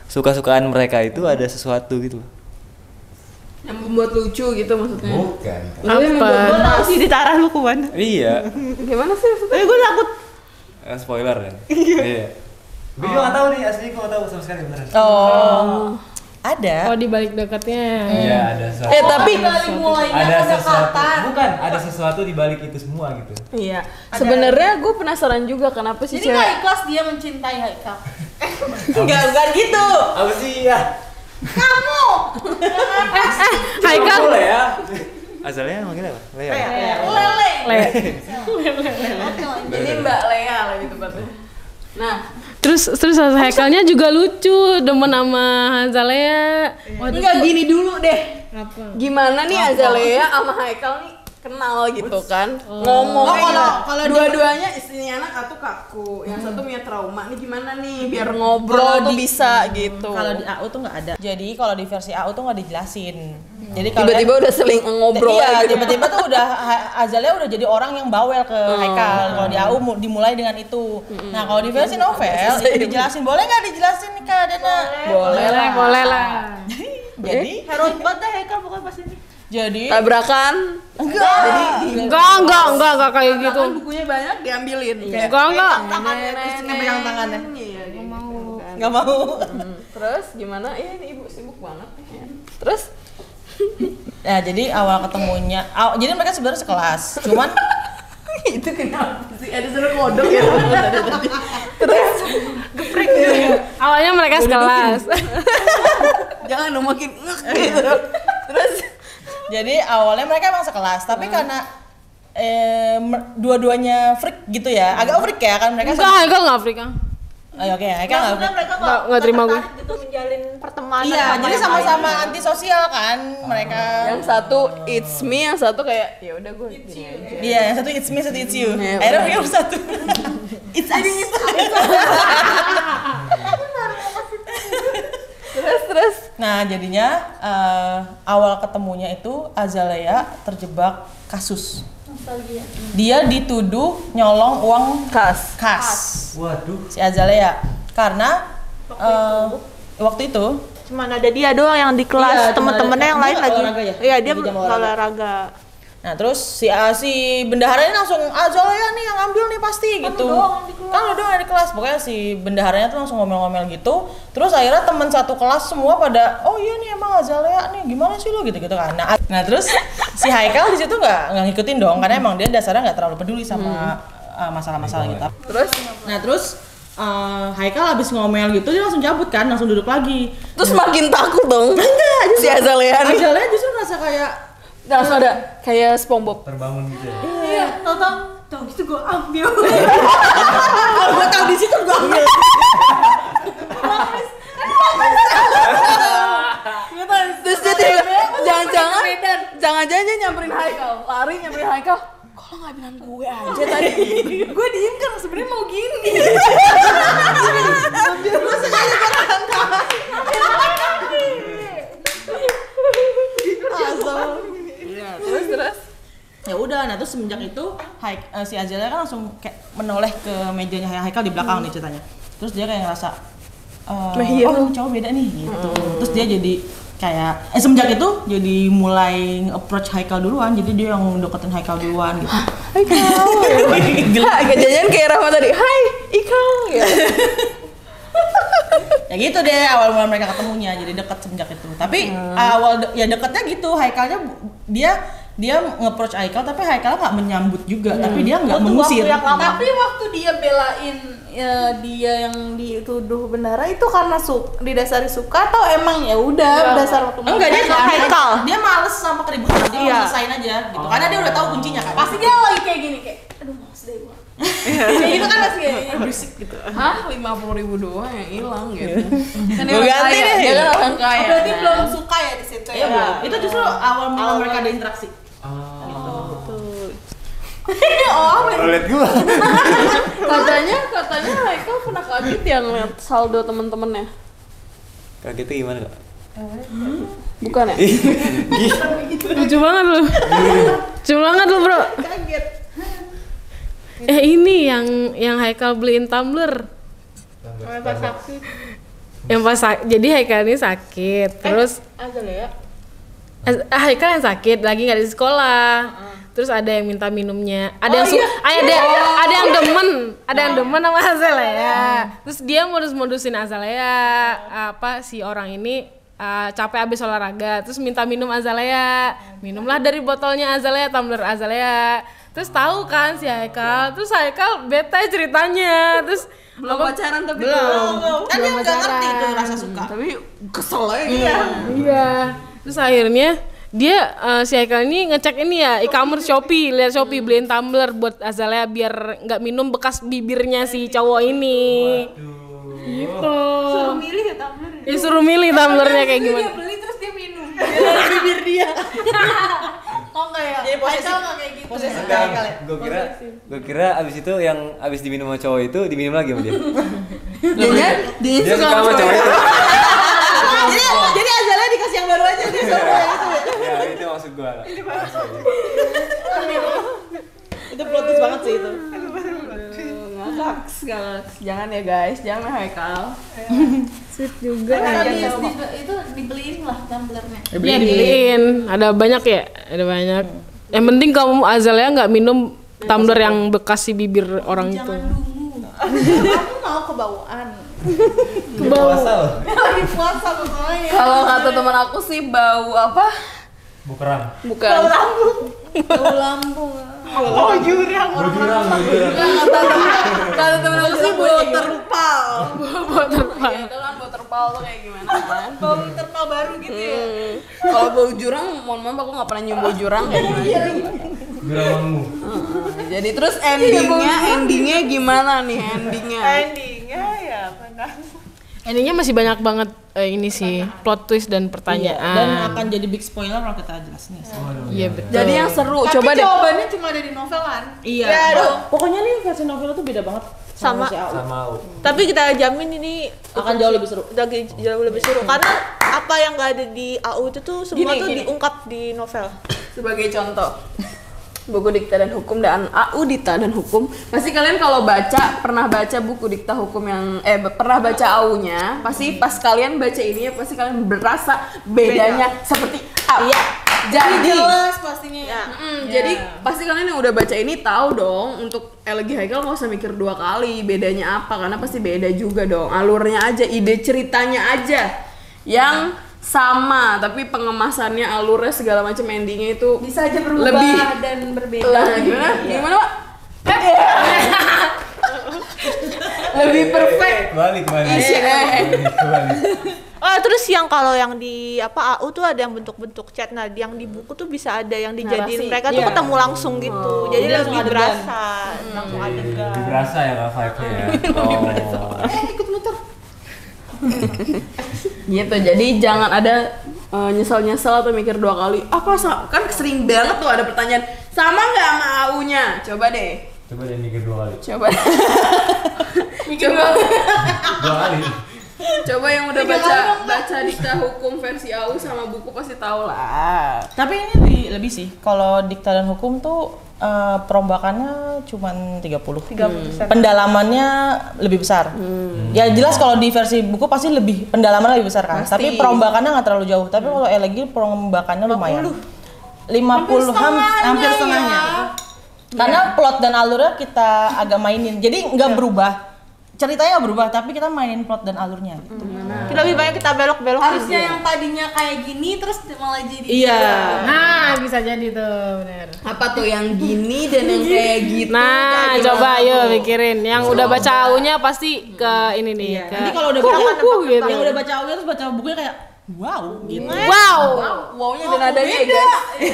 suka-sukaan mereka itu ada sesuatu gitu.
Yang membuat lucu gitu maksudnya.
Bukan.
Apa?
Gue tau sih ditarah lu ke mana.
Iya.
Gimana sih maksudnya?
Tapi gue takut.
Spoiler kan. Iya. Gue juga nggak tahu nih asli gue nggak tahu sama sekali beneran.
Oh. Ada.
Oh di balik dekatnya.
Iya ada sesuatu.
Tapi
Dari mulainya
ada sesuatu.
pendekatan.
Bukan ada sesuatu di balik itu semua gitu.
iya. Sebenarnya gue penasaran juga kenapa sih
Jadi
cewek.
nggak ikhlas dia mencintai Haikal.
Enggak gitu.
Apa sih ya?
Kamu.
Haikal.
Boleh ya. Azalea manggilnya apa? Lea.
Lele.
Ini Mbak Lea lebih tepatnya. Nah,
Terus Haikalnya juga lucu, demen sama Azalea.
enggak gini dulu deh. Gimana nih Azalea sama Haikal nih kenal gitu kan? Ngomongnya
kalau
dua-duanya istrinya anak satu kaku, yang satu punya trauma. Nih gimana nih biar ngobrol tuh bisa gitu.
Kalau di AU tuh nggak ada. Jadi kalau di versi AU tuh nggak dijelasin. Jadi kalau
tiba-tiba udah seling ngobrol
iya,
gitu.
tiba-tiba tuh udah Azalea udah jadi orang yang bawel ke Haikal. Kalau di AU dimulai dengan itu. Nah, kalau di versi novel itu dijelasin. Boleh nggak dijelasin nih Kak Dana?
Boleh lah.
Jadi
Heroik banget dah Haikal pokoknya pas ini.
jadi
Tabrakan.
Enggak kayak gitu.
Tabrakan bukunya banyak diambilin. Kayak
Enggak.
terus dia pegang tangannya.
Iya, gitu kan.
Nggak mau.
Terus gimana? Iya ini ibu sibuk banget. Ya. Terus
Nah, jadi awal ketemunya jadi mereka sebenarnya sekelas. Cuman
itu kenapa sih? Ada suara kodok ya? Terus
Awalnya mereka sekelas.
jangan dong makin ngek gitu. Terus
jadi awalnya mereka emang sekelas, tapi karena dua-duanya freak gitu ya. Agak freak ya kan mereka.
Enggak, Haikal enggak Afrika.
Ayo oke, mereka nggak freak.
Mereka
Nggak terima gue.
tertarik gitu menjalin pertemanan.
Iya,
sama
jadi
yang
sama-sama
lain.
antisosial kan mereka.
yang satu it's me, yang satu kayak ya udah gue gini aja.
Iya, yang satu it's me, satu it's you.
Iya,
Akhirnya mereka bersatu. It's us.
Terus
Nah, jadinya awal ketemunya itu Azalea terjebak kasus. Dia dituduh nyolong uang
kas.
kas.
Waduh.
Si Azalea karena waktu itu
Cuman ada dia doang yang di kelas,
Iya, cuma
temen-temennya
ada-
yang lain
dia
lagi.
olahraga ya?
Iya, dia
Lagi jam
olahraga.
nah terus si bendaharanya langsung Azalea nih yang ambil nih pasti gitu. Kan lu doang di kelas. Pokoknya si bendaharanya tuh langsung ngomel-ngomel gitu. Terus akhirnya teman satu kelas semua pada oh iya nih emang Azalea nih gimana sih lu gitu-gitu kan. Nah terus si Haikal di situ nggak ngikutin dong karena emang dia dasarnya nggak terlalu peduli sama masalah-masalah gitu. Terus Haikal habis ngomel gitu dia langsung cabut kan, langsung duduk lagi.
Terus makin takut dong. Si Azalea nih.
Azalea justru ngerasa kayak
Langsung ada kayak SpongeBob.
Terbangun gitu ya.
Iya, tau gitu gue ambil.
kalau gue tahu di situ gue ambil.
Terus dia jangan-jangan dia nyamperin Haikal, lari nyamperin Haikal. Kok lo nggak bilang gue aja tadi? Gue diem kan sebenarnya mau gini. Iya, terus.
Ya udah, nah terus semenjak itu si Azalea kan langsung kayak menoleh ke mejanya Haikal di belakang nih ceritanya. Terus dia kayak ngerasa oh ini cowok beda nih gitu. Terus dia jadi kayak semenjak itu jadi mulai approach Haikal duluan, jadi dia yang deketin Haikal duluan gitu.
Haikal. Kejadian kayak Rahma tadi. Hai, Ikal. Ya.
Ya gitu deh awal mula mereka ketemunya, jadi deket semenjak itu. Tapi ya deketnya gitu, Haikalnya dia nge-approach Haikal tapi Haikal nggak menyambut juga, tapi dia nggak mengusir.
Tapi waktu dia belain dia yang dituduh bendara itu karena didasari suka atau emang ya udah berdasar waktu
Enggak, dia
Haikal.
dia males sama keributan dia.
Iya.
rasain aja gitu. Karena dia udah tahu kuncinya kan.
Pasti dia lagi kayak gini kayak aduh males deh gua. Kayak gitu kan pasti kayak
berisik gitu.
Hah, 50.000 doang yang hilang gitu. Kan
Gua ganti deh.
Dia kan orang kaya.
berarti belum suka ya di situ
Iya,
ya.
itu justru awal mula mereka ada interaksi.
Oh, lihat gua.
Katanya Haikal pernah kaget ya ngeliat saldo temen-temennya.
Kagetnya gimana, Kak?
Bukan ya?
Lucu banget lu. Lucu banget lu, Bro.
Kaget.
Ini yang Haikal beliin tumbler.
Pas sakit.
Yang pas jadi Haikal ini sakit, terus
Azalea.
Haikal yang sakit lagi nggak di sekolah. Terus ada yang minta minumnya, ada yang demen sama Azalea. Terus dia modusin Azalea, si orang ini capek abis olahraga, terus minta minum Azalea. Minumlah dari botolnya Azalea, tumbler Azalea. Terus tahu kan si Haikal, terus Haikal bete ceritanya, terus
Belum pacaran tapi
Kan dia nggak ngerti itu rasa suka.
tapi kesel aja.
Iya. Terus akhirnya dia si Haikal ini ngecek ini ya e-commerce Shopee, lihat Shopee beliin tumbler buat Azalea biar nggak minum bekas bibirnya si cowok ini. Gitu.
Suruh milih ya tumbler.
Ya suruh milih tumblernya kayak gimana.
Dia beli terus dia minum. Bibir dia. Oh enggak ya?
Jadi posesif.
Haikal enggak kayak gitu.
Posesif
Ya?
Haikal ya.
Gua kira abis itu yang abis diminum sama cowok itu diminum lagi sama dia.
Dia
Dia suka sama cowok itu.
Jadi Azalea dikasih yang baru aja dia sama yang itu.
Ya, itu maksud gua.
Itu plot twist banget sih itu.
Ngakaks. Jangan ya guys, jangan Haikal.
Sweet juga.
Itu dibeliin lah tumblernya.
Iya dibeliin. Ada banyak ya, ada banyak. Yang penting kamu Azalea nggak minum tumbler yang bekas si bibir orang itu.
Jangan dulu. Kamu mau kebawaan.
Puasa loh.
Lagi puasa pokoknya.
Kalau kata teman aku sih bau apa?
Bukerang.
Bukan.
Bau lambung.
Bau jurang.
Kata temen aku sih bau terpal.
Bau terpal.
Ya, itu kan bau terpal tuh kayak gimana kan?
Bau terpal baru gitu ya.
Kalau bau jurang, mohon maaf aku nggak pernah nyium bau jurang kayak gimana.
Jurang mangmu.
Jadi terus endingnya gimana nih endingnya?
Endingnya ya benar.
Endingnya masih banyak banget ini sih plot twist dan
Dan
pertanyaan.
akan jadi big spoiler kalau kita jelasin ya.
Iya betul.
Jadi yang seru,
Tapi
coba deh.
jawabannya cuma ada di novel kan?
Iya.
Ya dong.
Pokoknya nih versi novel itu beda banget
Sama.
si AU.
Sama Au.
Tapi kita jamin ini
Akan jauh lebih seru.
jauh lebih seru karena apa yang gak ada di AU itu tuh semua
Gini,
tuh
gini.
diungkap di novel.
Sebagai contoh, buku dikta dan hukum dan AU Dikta dan Hukum. Pasti kalian kalau pernah baca buku dikta hukum yang pernah baca AU-nya, pasti pas kalian baca ini ya pasti kalian berasa bedanya seperti apa.
Iya.
Jadi
Jelas pastinya ya.
jadi pasti kalian yang udah baca ini tahu dong untuk Elegy Haikal nggak usah mikir 2 kali bedanya apa karena pasti beda juga dong. Alurnya aja, ide ceritanya aja yang sama tapi pengemasannya, alurnya segala macam endingnya itu
Bisa aja berubah
lebih
dan berbeda.
lah gimana? Gimana Pak? Lebih perfect.
Balik.
Oh, terus yang kalau yang di AU tuh ada yang bentuk-bentuk chat. Nah, yang di buku tuh bisa ada yang dijadiin
Narasi.
mereka tuh ketemu langsung gitu. Jadi
Jadi
lebih
langsung adegan.
berasa langsung adegan.
Berasa ya Kak vibe-nya ya.
Gitu. Jadi jangan ada nyesel-nyesel atau mikir 2 kali. Kan sering banget tuh ada pertanyaan sama nggak sama AU-nya? Coba deh.
Coba deh mikir 2 kali.
Coba. Coba.
2 kali.
Coba yang udah baca dikta hukum versi AU sama buku pasti tahu lah.
Tapi ini lebih sih. Kalau dikta dan hukum tuh perombakannya cuman 30. Pendalamannya lebih besar. Ya jelas kalau di versi buku pasti lebih pendalaman lebih besar kan.
Pasti.
Tapi perombakannya nggak terlalu jauh. Tapi kalau Elegy perombakannya lumayan. 50 hampir setengahnya. Karena plot dan alurnya kita agak mainin. Jadi nggak berubah. Ceritanya nggak berubah, tapi kita mainin plot dan alurnya gitu.
Kita lebih banyak kita belok-belok.
Harusnya yang tadinya kayak gini terus malah jadi
Iya.
Nah, bisa jadi tuh, bener.
Apa tuh yang gini dan yang kayak gitu?
Nah,
kayak
coba
gimana
ayo
tuh?
pikirin. Yang udah baca AU-nya pasti ke ini nih. Ke
Nanti kalau udah baca
gitu.
yang udah baca audio terus baca bukunya kayak wow gitu.
Wow.
Wow-nya dan adanya ya guys.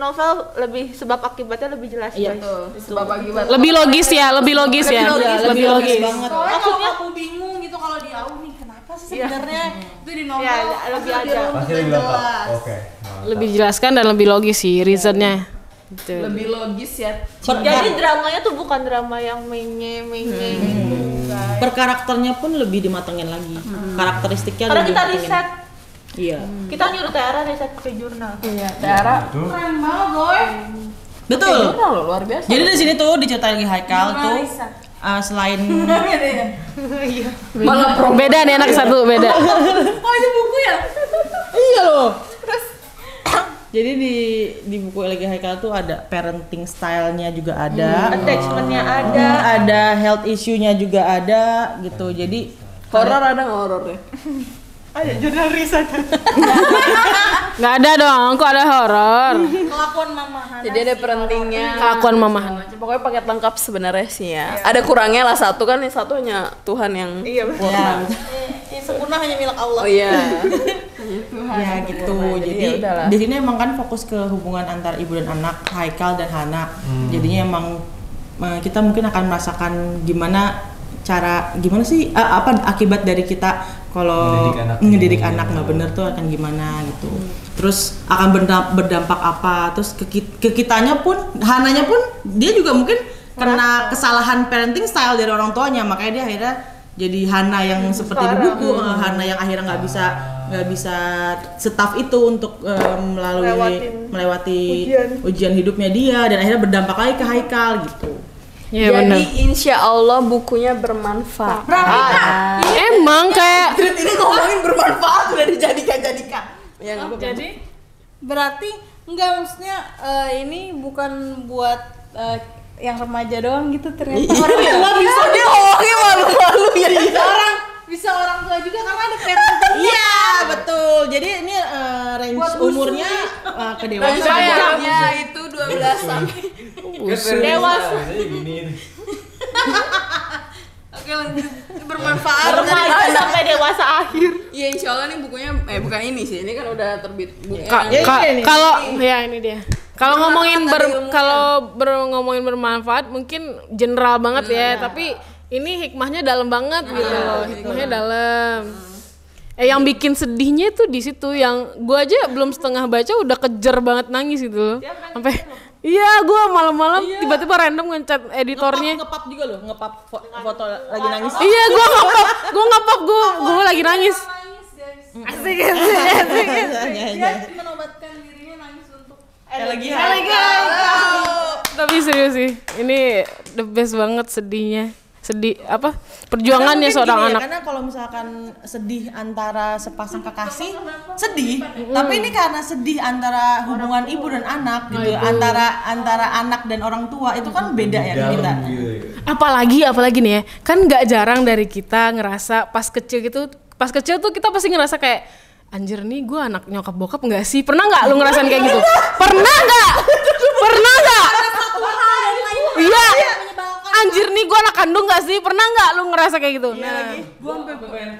novel lebih sebab akibatnya lebih jelas
Iya.
guys.
Sebab akibat.
Lebih logis ya, lebih logis ya. Lebih logis.
banget.
Soalnya kalau aku bingung gitu kalau di AU nih kenapa sih sebenarnya itu di novel
Iya, lebih ada.
Pasti lebih lengkap. Oke.
Lebih jelaskan dan lebih logis sih reasonnya. Gitu.
Lebih logis ya.
Jadi dramanya tuh bukan drama yang menye gitu.
Per karakternya pun lebih dimatengin lagi. Karakteristiknya
Karena
lebih
kita
dimatengin.
riset,
Iya.
kita nyuruh Tiara riset ke jurnal.
Iya, Tiara.
Itu
keren banget boy.
Betul.
Jurnal loh, luar biasa.
Jadi di sini tuh diceritain lagi Haikal tuh selain
Malah
Beda nih anak satu, beda.
Oh itu buku ya?
iya loh. Jadi di buku Elegi Haikal tuh ada parenting style-nya juga ada.
Attachment-nya ada.
Ada health issue-nya juga ada gitu. Jadi
horor ada nggak horornya?
Ada jurnal riset.
Nggak ada dong, kok ada horor.
Kelakuan mama Hana.
Jadi ada parentingnya.
Kelakuan Mama Hana.
Pokoknya paket lengkap sebenarnya sih ya. Ada kurangnya lah satu kan, yang satu hanya Tuhan yang.
Iya betul.
ya,
Sempurna hanya milik Allah.
Oh iya.
ya gitu.
Jadi
Jadi
ya udahlah.
di sini emang kan fokus ke hubungan antar ibu dan anak, Haikal dan Hana. Jadinya emang kita mungkin akan merasakan gimana sih apa akibat dari kita kalau ngedidik anak nggak bener tuh akan gimana gitu. Terus akan berdampak apa? Terus ke kitanya pun, Hananya pun dia juga mungkin kena kesalahan parenting style dari orang tuanya, makanya dia akhirnya jadi Hana yang seperti di buku, Hana yang akhirnya nggak bisa setaf itu untuk melewati ujian hidupnya dia, dan akhirnya berdampak lagi ke Haikal gitu.
Iya
Jadi
benar.
insya Allah bukunya bermanfaat.
Emang kayak
Ini ngomongin bermanfaat udah dijadikan.
Ya, nggak apa-apa.
Jadi berarti enggak, maksudnya ini bukan buat yang remaja doang gitu ternyata. Orang yang nggak bisa
dia ngomongin malu-malu ya.
bisa orang tua juga karena ada parenting.
Iya betul. Jadi ini range umurnya ke dewasa.
Sayangnya itu 12-an.
dewasa.
Oke lanjut. Bermanfaat.
Remaja sampai dewasa akhir.
Iya, insya Allah nih bukunya bukan ini sih. Ini kan udah terbit buku.
Kalau ya ini dia. Kalau ngomongin ngomongin bermanfaat mungkin general banget ya, tapi ini hikmahnya dalam banget gitu loh. Hikmahnya dalam. Yang bikin sedihnya itu di situ, yang gua aja belum setengah baca udah kejer banget nangis gitu loh. Sampai iya, gua malam-malam tiba-tiba random ngechat editornya.
Ngepap juga loh, ngepap foto lagi nangis.
Iya, gua lagi nangis. Asik.
Dia menobatkan dirinya nangis untuk
Lagi
Tapi serius sih, ini the best banget sedihnya. Sedih apa? Perjuangannya
Karena
seorang
gini ya,
anak.
karena kalau misalkan sedih antara sepasang kekasih, sedih. Tapi ini karena sedih antara hubungan ibu dan anak gitu, antara anak dan orang tua itu kan beda ya kita.
Apalagi nih ya, kan nggak jarang dari kita ngerasa pas kecil tuh kita pasti ngerasa kayak anjir nih gue anak nyokap bokap nggak sih? Pernah nggak lu ngerasain kayak gitu? Pernah nggak? Iya. Anjir nih gue anak kandung nggak sih? Pernah nggak lu ngerasa kayak gitu? Nah,
Gua sampai pengen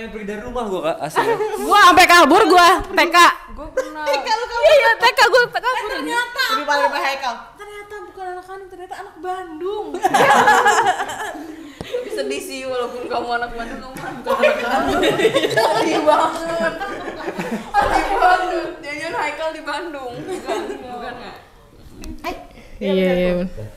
pergi dari rumah gua Kak, asli.
gue sampai kabur gue TK.
Gue pernah.
Iya TK gue kabur.
Lebih parah daripada Haikal.
ternyata bukan anak kandung, ternyata anak Bandung.
Tapi sedih sih walaupun kamu anak Bandung, kamu bukan anak Bandung. Sedih banget. Sedih banget. Jangan Haikal di Bandung. Bukan nggak?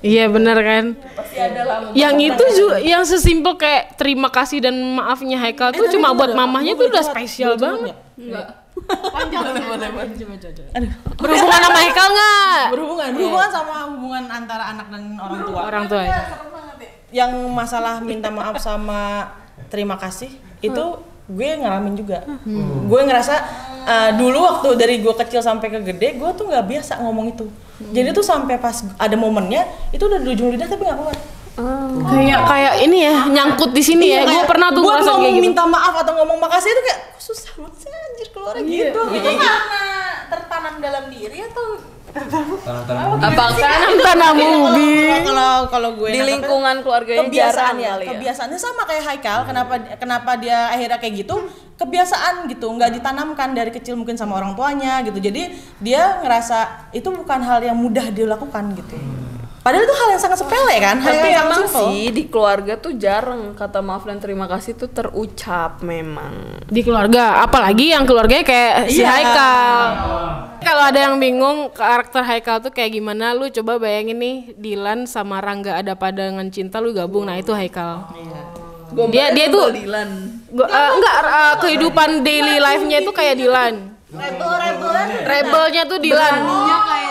Iya benar kan.
Pasti ada lah.
Yang itu juga yang sesimpel kayak terima kasih dan maafnya Haikal tuh cuma buat mamahnya tuh udah spesial banget.
Enggak.
Berhubungan sama Haikal nggak?
Berhubungan sama hubungan antara anak dan orang tua.
Orang tua ya.
Yang masalah minta maaf sama terima kasih itu gue ngalamin juga. Gue ngerasa dulu waktu dari gue kecil sampai ke gede gue tuh nggak biasa ngomong itu. Jadi tuh sampai pas ada momennya itu udah di ujung lidah tapi nggak keluar.
Kayak ini ya nyangkut di sini ya. Gue pernah tuh
ngerasain
ngomong
kayak gitu. Minta
gitu.
maaf atau ngomong makasih itu kayak susah banget sih anjir keluarnya gitu.
Itu karena tertanam dalam diri atau
Tanam ubi.
Kalau gue
Di lingkungan keluarganya
kebiasaan
jarang
ya,
kali ya.
kebiasaannya sama kayak Haikal. Kenapa dia akhirnya kayak gitu? kebiasaan gitu, nggak ditanamkan dari kecil mungkin sama orang tuanya gitu. Jadi dia ngerasa itu bukan hal yang mudah dilakukan gitu. Padahal itu hal yang sangat sepele kan, hal
Tapi
yang
emang
sangat simple.
sih di keluarga tuh jarang kata maaf dan terima kasih tuh terucap memang.
Di keluarga, apalagi yang keluarganya kayak si
Iya.
Haikal. Kalau ada yang bingung karakter Haikal tuh kayak gimana, lu coba bayangin nih Dilan sama Rangga ada padangan cinta lu gabung, nah itu Haikal. Dia tuh kehidupan daily life-nya itu kayak Dilan. Rebelnya tuh Dilan.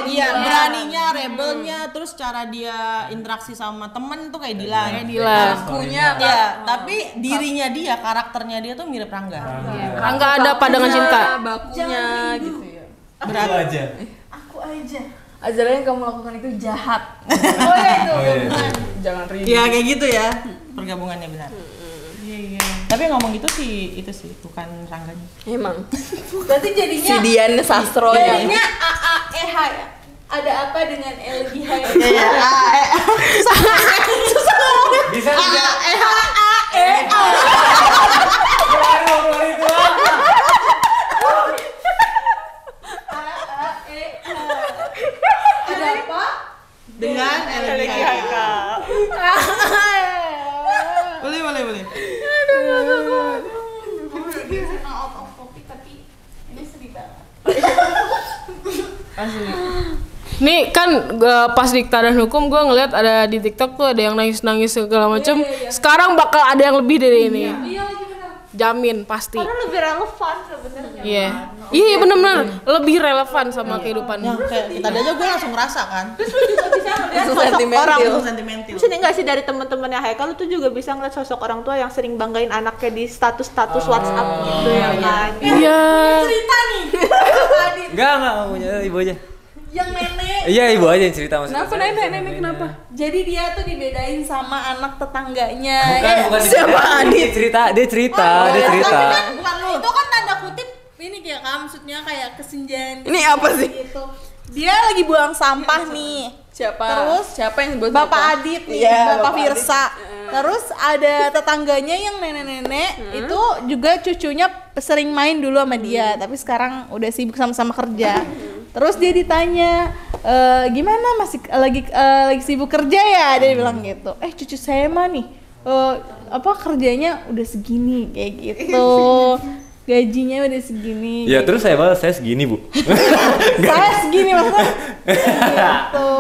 Iya, beraninya, rebelnya, terus cara dia interaksi sama temen tuh kayak Dilan.
Kayak Dilan.
Iya, tapi dirinya dia, karakternya dia tuh mirip Rangga.
Rangga ada padangan cinta.
Bakunya gitu ya.
Aku aja.
Aku aja.
Azalea yang kamu lakukan itu jahat.
Oh ya itu.
Oh, iya.
Jangan ribut.
Iya kayak gitu ya, pergabungannya benar. Iya. Tapi ngomong gitu sih, itu sih bukan Rangganya.
Emang.
Berarti jadinya
Si Dian Sastro
jadinya
yang
AAEH ya. Ada apa dengan LGH?
Iya.
Bisa tidak?
Ada apa?
Dengan LGH. Boleh.
Out of topic tapi ini sedih banget.
Nih kan pas di Tadan Hukum gue ngeliat ada di TikTok tuh ada yang nangis-nangis segala macem. Sekarang bakal ada yang lebih dari ini.
Iya lagi benar.
Jamin pasti.
Karena lebih relevan sebenarnya.
Iya. Iya benar-benar lebih relevan sama kehidupan.
Ya, kayak kita aja gue langsung ngerasa kan.
langsung
Sosok
sentimental.
orang langsung sentimental.
Terus ini nggak sih dari teman-temannya Haikal tuh juga bisa ngeliat sosok orang tua yang sering banggain anaknya di status-status WhatsApp gitu ya kan.
Iya.
Cerita nih. Adit
Enggak punya ibu aja.
yang nenek.
Iya, ibu aja yang cerita maksudnya.
Kenapa nenek kenapa?
Jadi dia tuh dibedain sama anak tetangganya.
Bukan
Siapa Adit?
Dia cerita.
Tapi kan bukan lu. Itu kan tanda kutip ini kayak maksudnya kayak kesenjangan.
Ini apa sih?
Gitu. Dia lagi buang sampah nih.
Siapa?
Terus
siapa yang buat
Bapak
siapa?
Adit nih,
Iya,
Bapak Firsa. Terus ada tetangganya yang nenek-nenek itu juga cucunya sering main dulu sama dia, tapi sekarang udah sibuk sama-sama kerja. Terus dia ditanya, gimana masih lagi sibuk kerja ya? Dia bilang gitu. Cucu saya mah nih, apa kerjanya udah segini kayak gitu. Gajinya udah segini.
Ya terus saya segini, Bu.
Saya segini maksudnya. Gitu.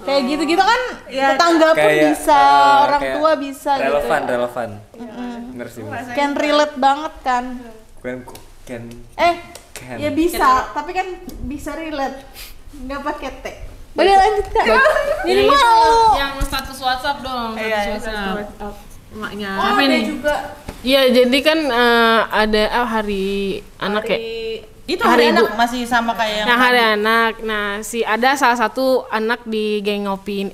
Kayak gitu-gitu kan tetangga pun
Kayak,
bisa, orang
kayak
tua bisa
relevan,
gitu.
relevan. Bener sih.
Can relate banget kan.
Can.
Ya bisa, tapi kan bisa relate. Nggak pakai T. Boleh lanjut Kak. Jadi malu.
Yang status WhatsApp dong, status WhatsApp.
Emaknya.
Oh,
Apa
ada
nih?
juga.
Iya, jadi kan ada hari anak ya.
Itu
Hari
hari
Ibu.
anak masih sama kayak yang
Nah, hari anak. Nah, ada salah satu anak di geng ngopi.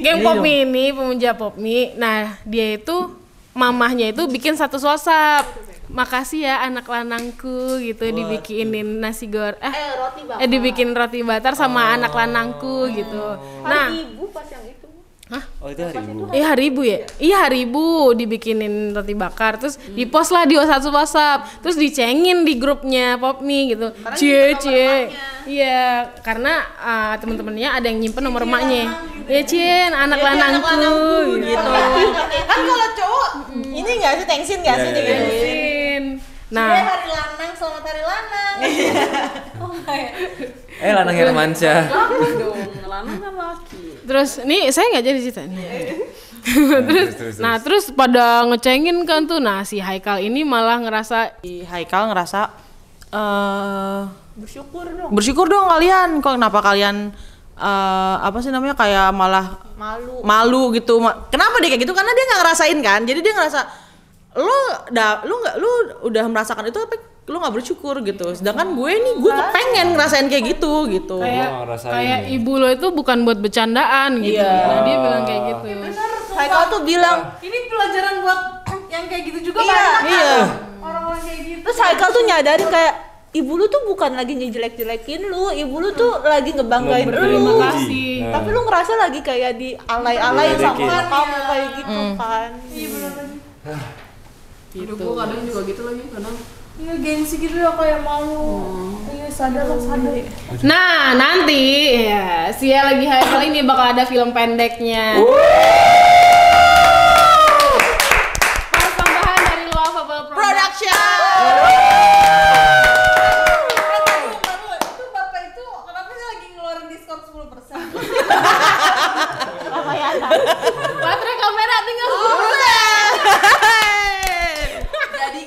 Geng Popmi ini pemuja Popmi. Nah, dia itu mamahnya itu bikin status WhatsApp. Makasih ya anak lanangku gitu, dibikinin nasi goreng.
Roti bakar.
Dibikin roti bakar sama anak lanangku gitu. Nah,
Ibu pas yang itu.
Oh, itu hari Ibu.
hari Ibu ya? Iya hari Ibu dibikinin roti bakar, terus dipost lah di WhatsApp, terus dicengin di grupnya Popmi gitu. Cie. Iya, karena teman-temannya ada yang nyimpen nomor emaknya. Ya Cien, anak lanangku gitu.
kan kalau cowok ini nggak sih tensin nggak sih dia gitu.
Cien.
Dia
Nah,
hari lanang, selamat hari lanang. Oh my.
Lanang Hermansyah.
dong, lanang kan laki.
terus nih saya nggak jadi cerita nih. Terus pada ngecengin kan tuh. Nah, si Haikal ini malah ngerasa
Si Haikal ngerasa
Bersyukur
dong kalian, kok kenapa kalian apa sih namanya kayak malah malu gitu. Kenapa dia kayak gitu? Karena dia nggak ngerasain kan. Jadi dia ngerasa lu udah merasakan itu tapi lu nggak bersyukur gitu. Sedangkan gue kepengen ngerasain kayak gitu.
kayak ibu lo itu bukan buat bercandaan gitu. Nah, dia bilang kayak gitu.
Haikal tuh bilang,
Ini pelajaran buat yang kayak gitu juga
Iya.
banyak.
Iya.
Orang-orang kayak gitu.
terus Haikal tuh nyadarin kayak ibu lu tuh bukan lagi ngejelek-jelekin lu, ibu lu tuh lagi ngebanggain
Terima
lu.
kasih.
Tapi lu ngerasa lagi kayak di alay-alay sama
Diledekin.
kamu kayak gitu kan.
gitu.
Gue kadang juga gitu lagi kadang.
Iya gengsi gitu ya kayak malu. Iya sadar.
Nah nanti ya si lagi Haikal ini bakal ada film pendeknya. Persembahan dari Lovable Production.
Itu bapak itu kenapa sih lagi ngeluarin diskon 10%?
Baterai kamera tinggal 10%.
Jadi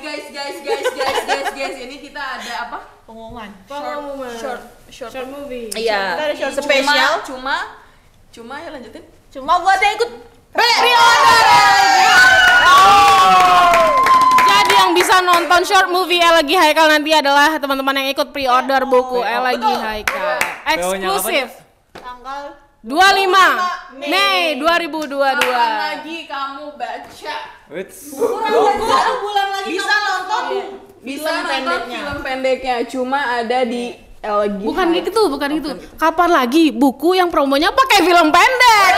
guys, ini kita ada apa?
Pengumuman.
Short
movie.
Iya.
Kita ada short
Spesial. Cuma ya lanjutin.
Cuma buat yang ikut
Jadi yang bisa nonton short movie Elegi Haikal nanti adalah teman-teman yang ikut pre-order buku Elegi Haikal. Eksklusif.
tanggal
25 Mei 2022.
Lagi kamu baca.
Kurang bulan lagi
Bisa nonton
Bisa nonton film pendeknya. Cuma ada di LG.
Bukan gitu. Kapan lagi buku yang promonya pakai film pendek?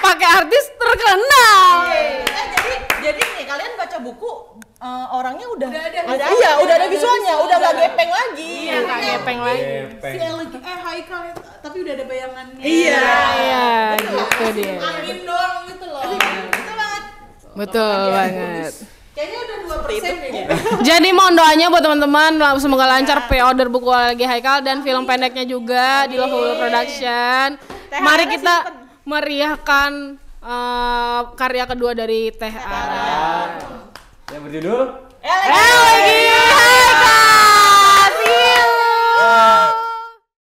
Pakai artis terkenal.
Jadi nih kalian baca buku orangnya udah
ada.
Iya, udah ada visualnya, udah gak gepeng lagi.
Iya, nggak gepeng lagi.
Si lagi Haikal itu tapi udah ada bayangannya.
Iya, gitu dia.
Angin doang gitu loh. Itu banget.
Betul banget.
Kayaknya udah 2% deh.
Jadi mohon doanya buat teman-teman semoga lancar pre-order buku lagi Haikal dan film pendeknya juga di Lovable Production. Mari kita meriahkan karya kedua dari Teh Ara.
Yang berjudul
Elegi Haikal. See you.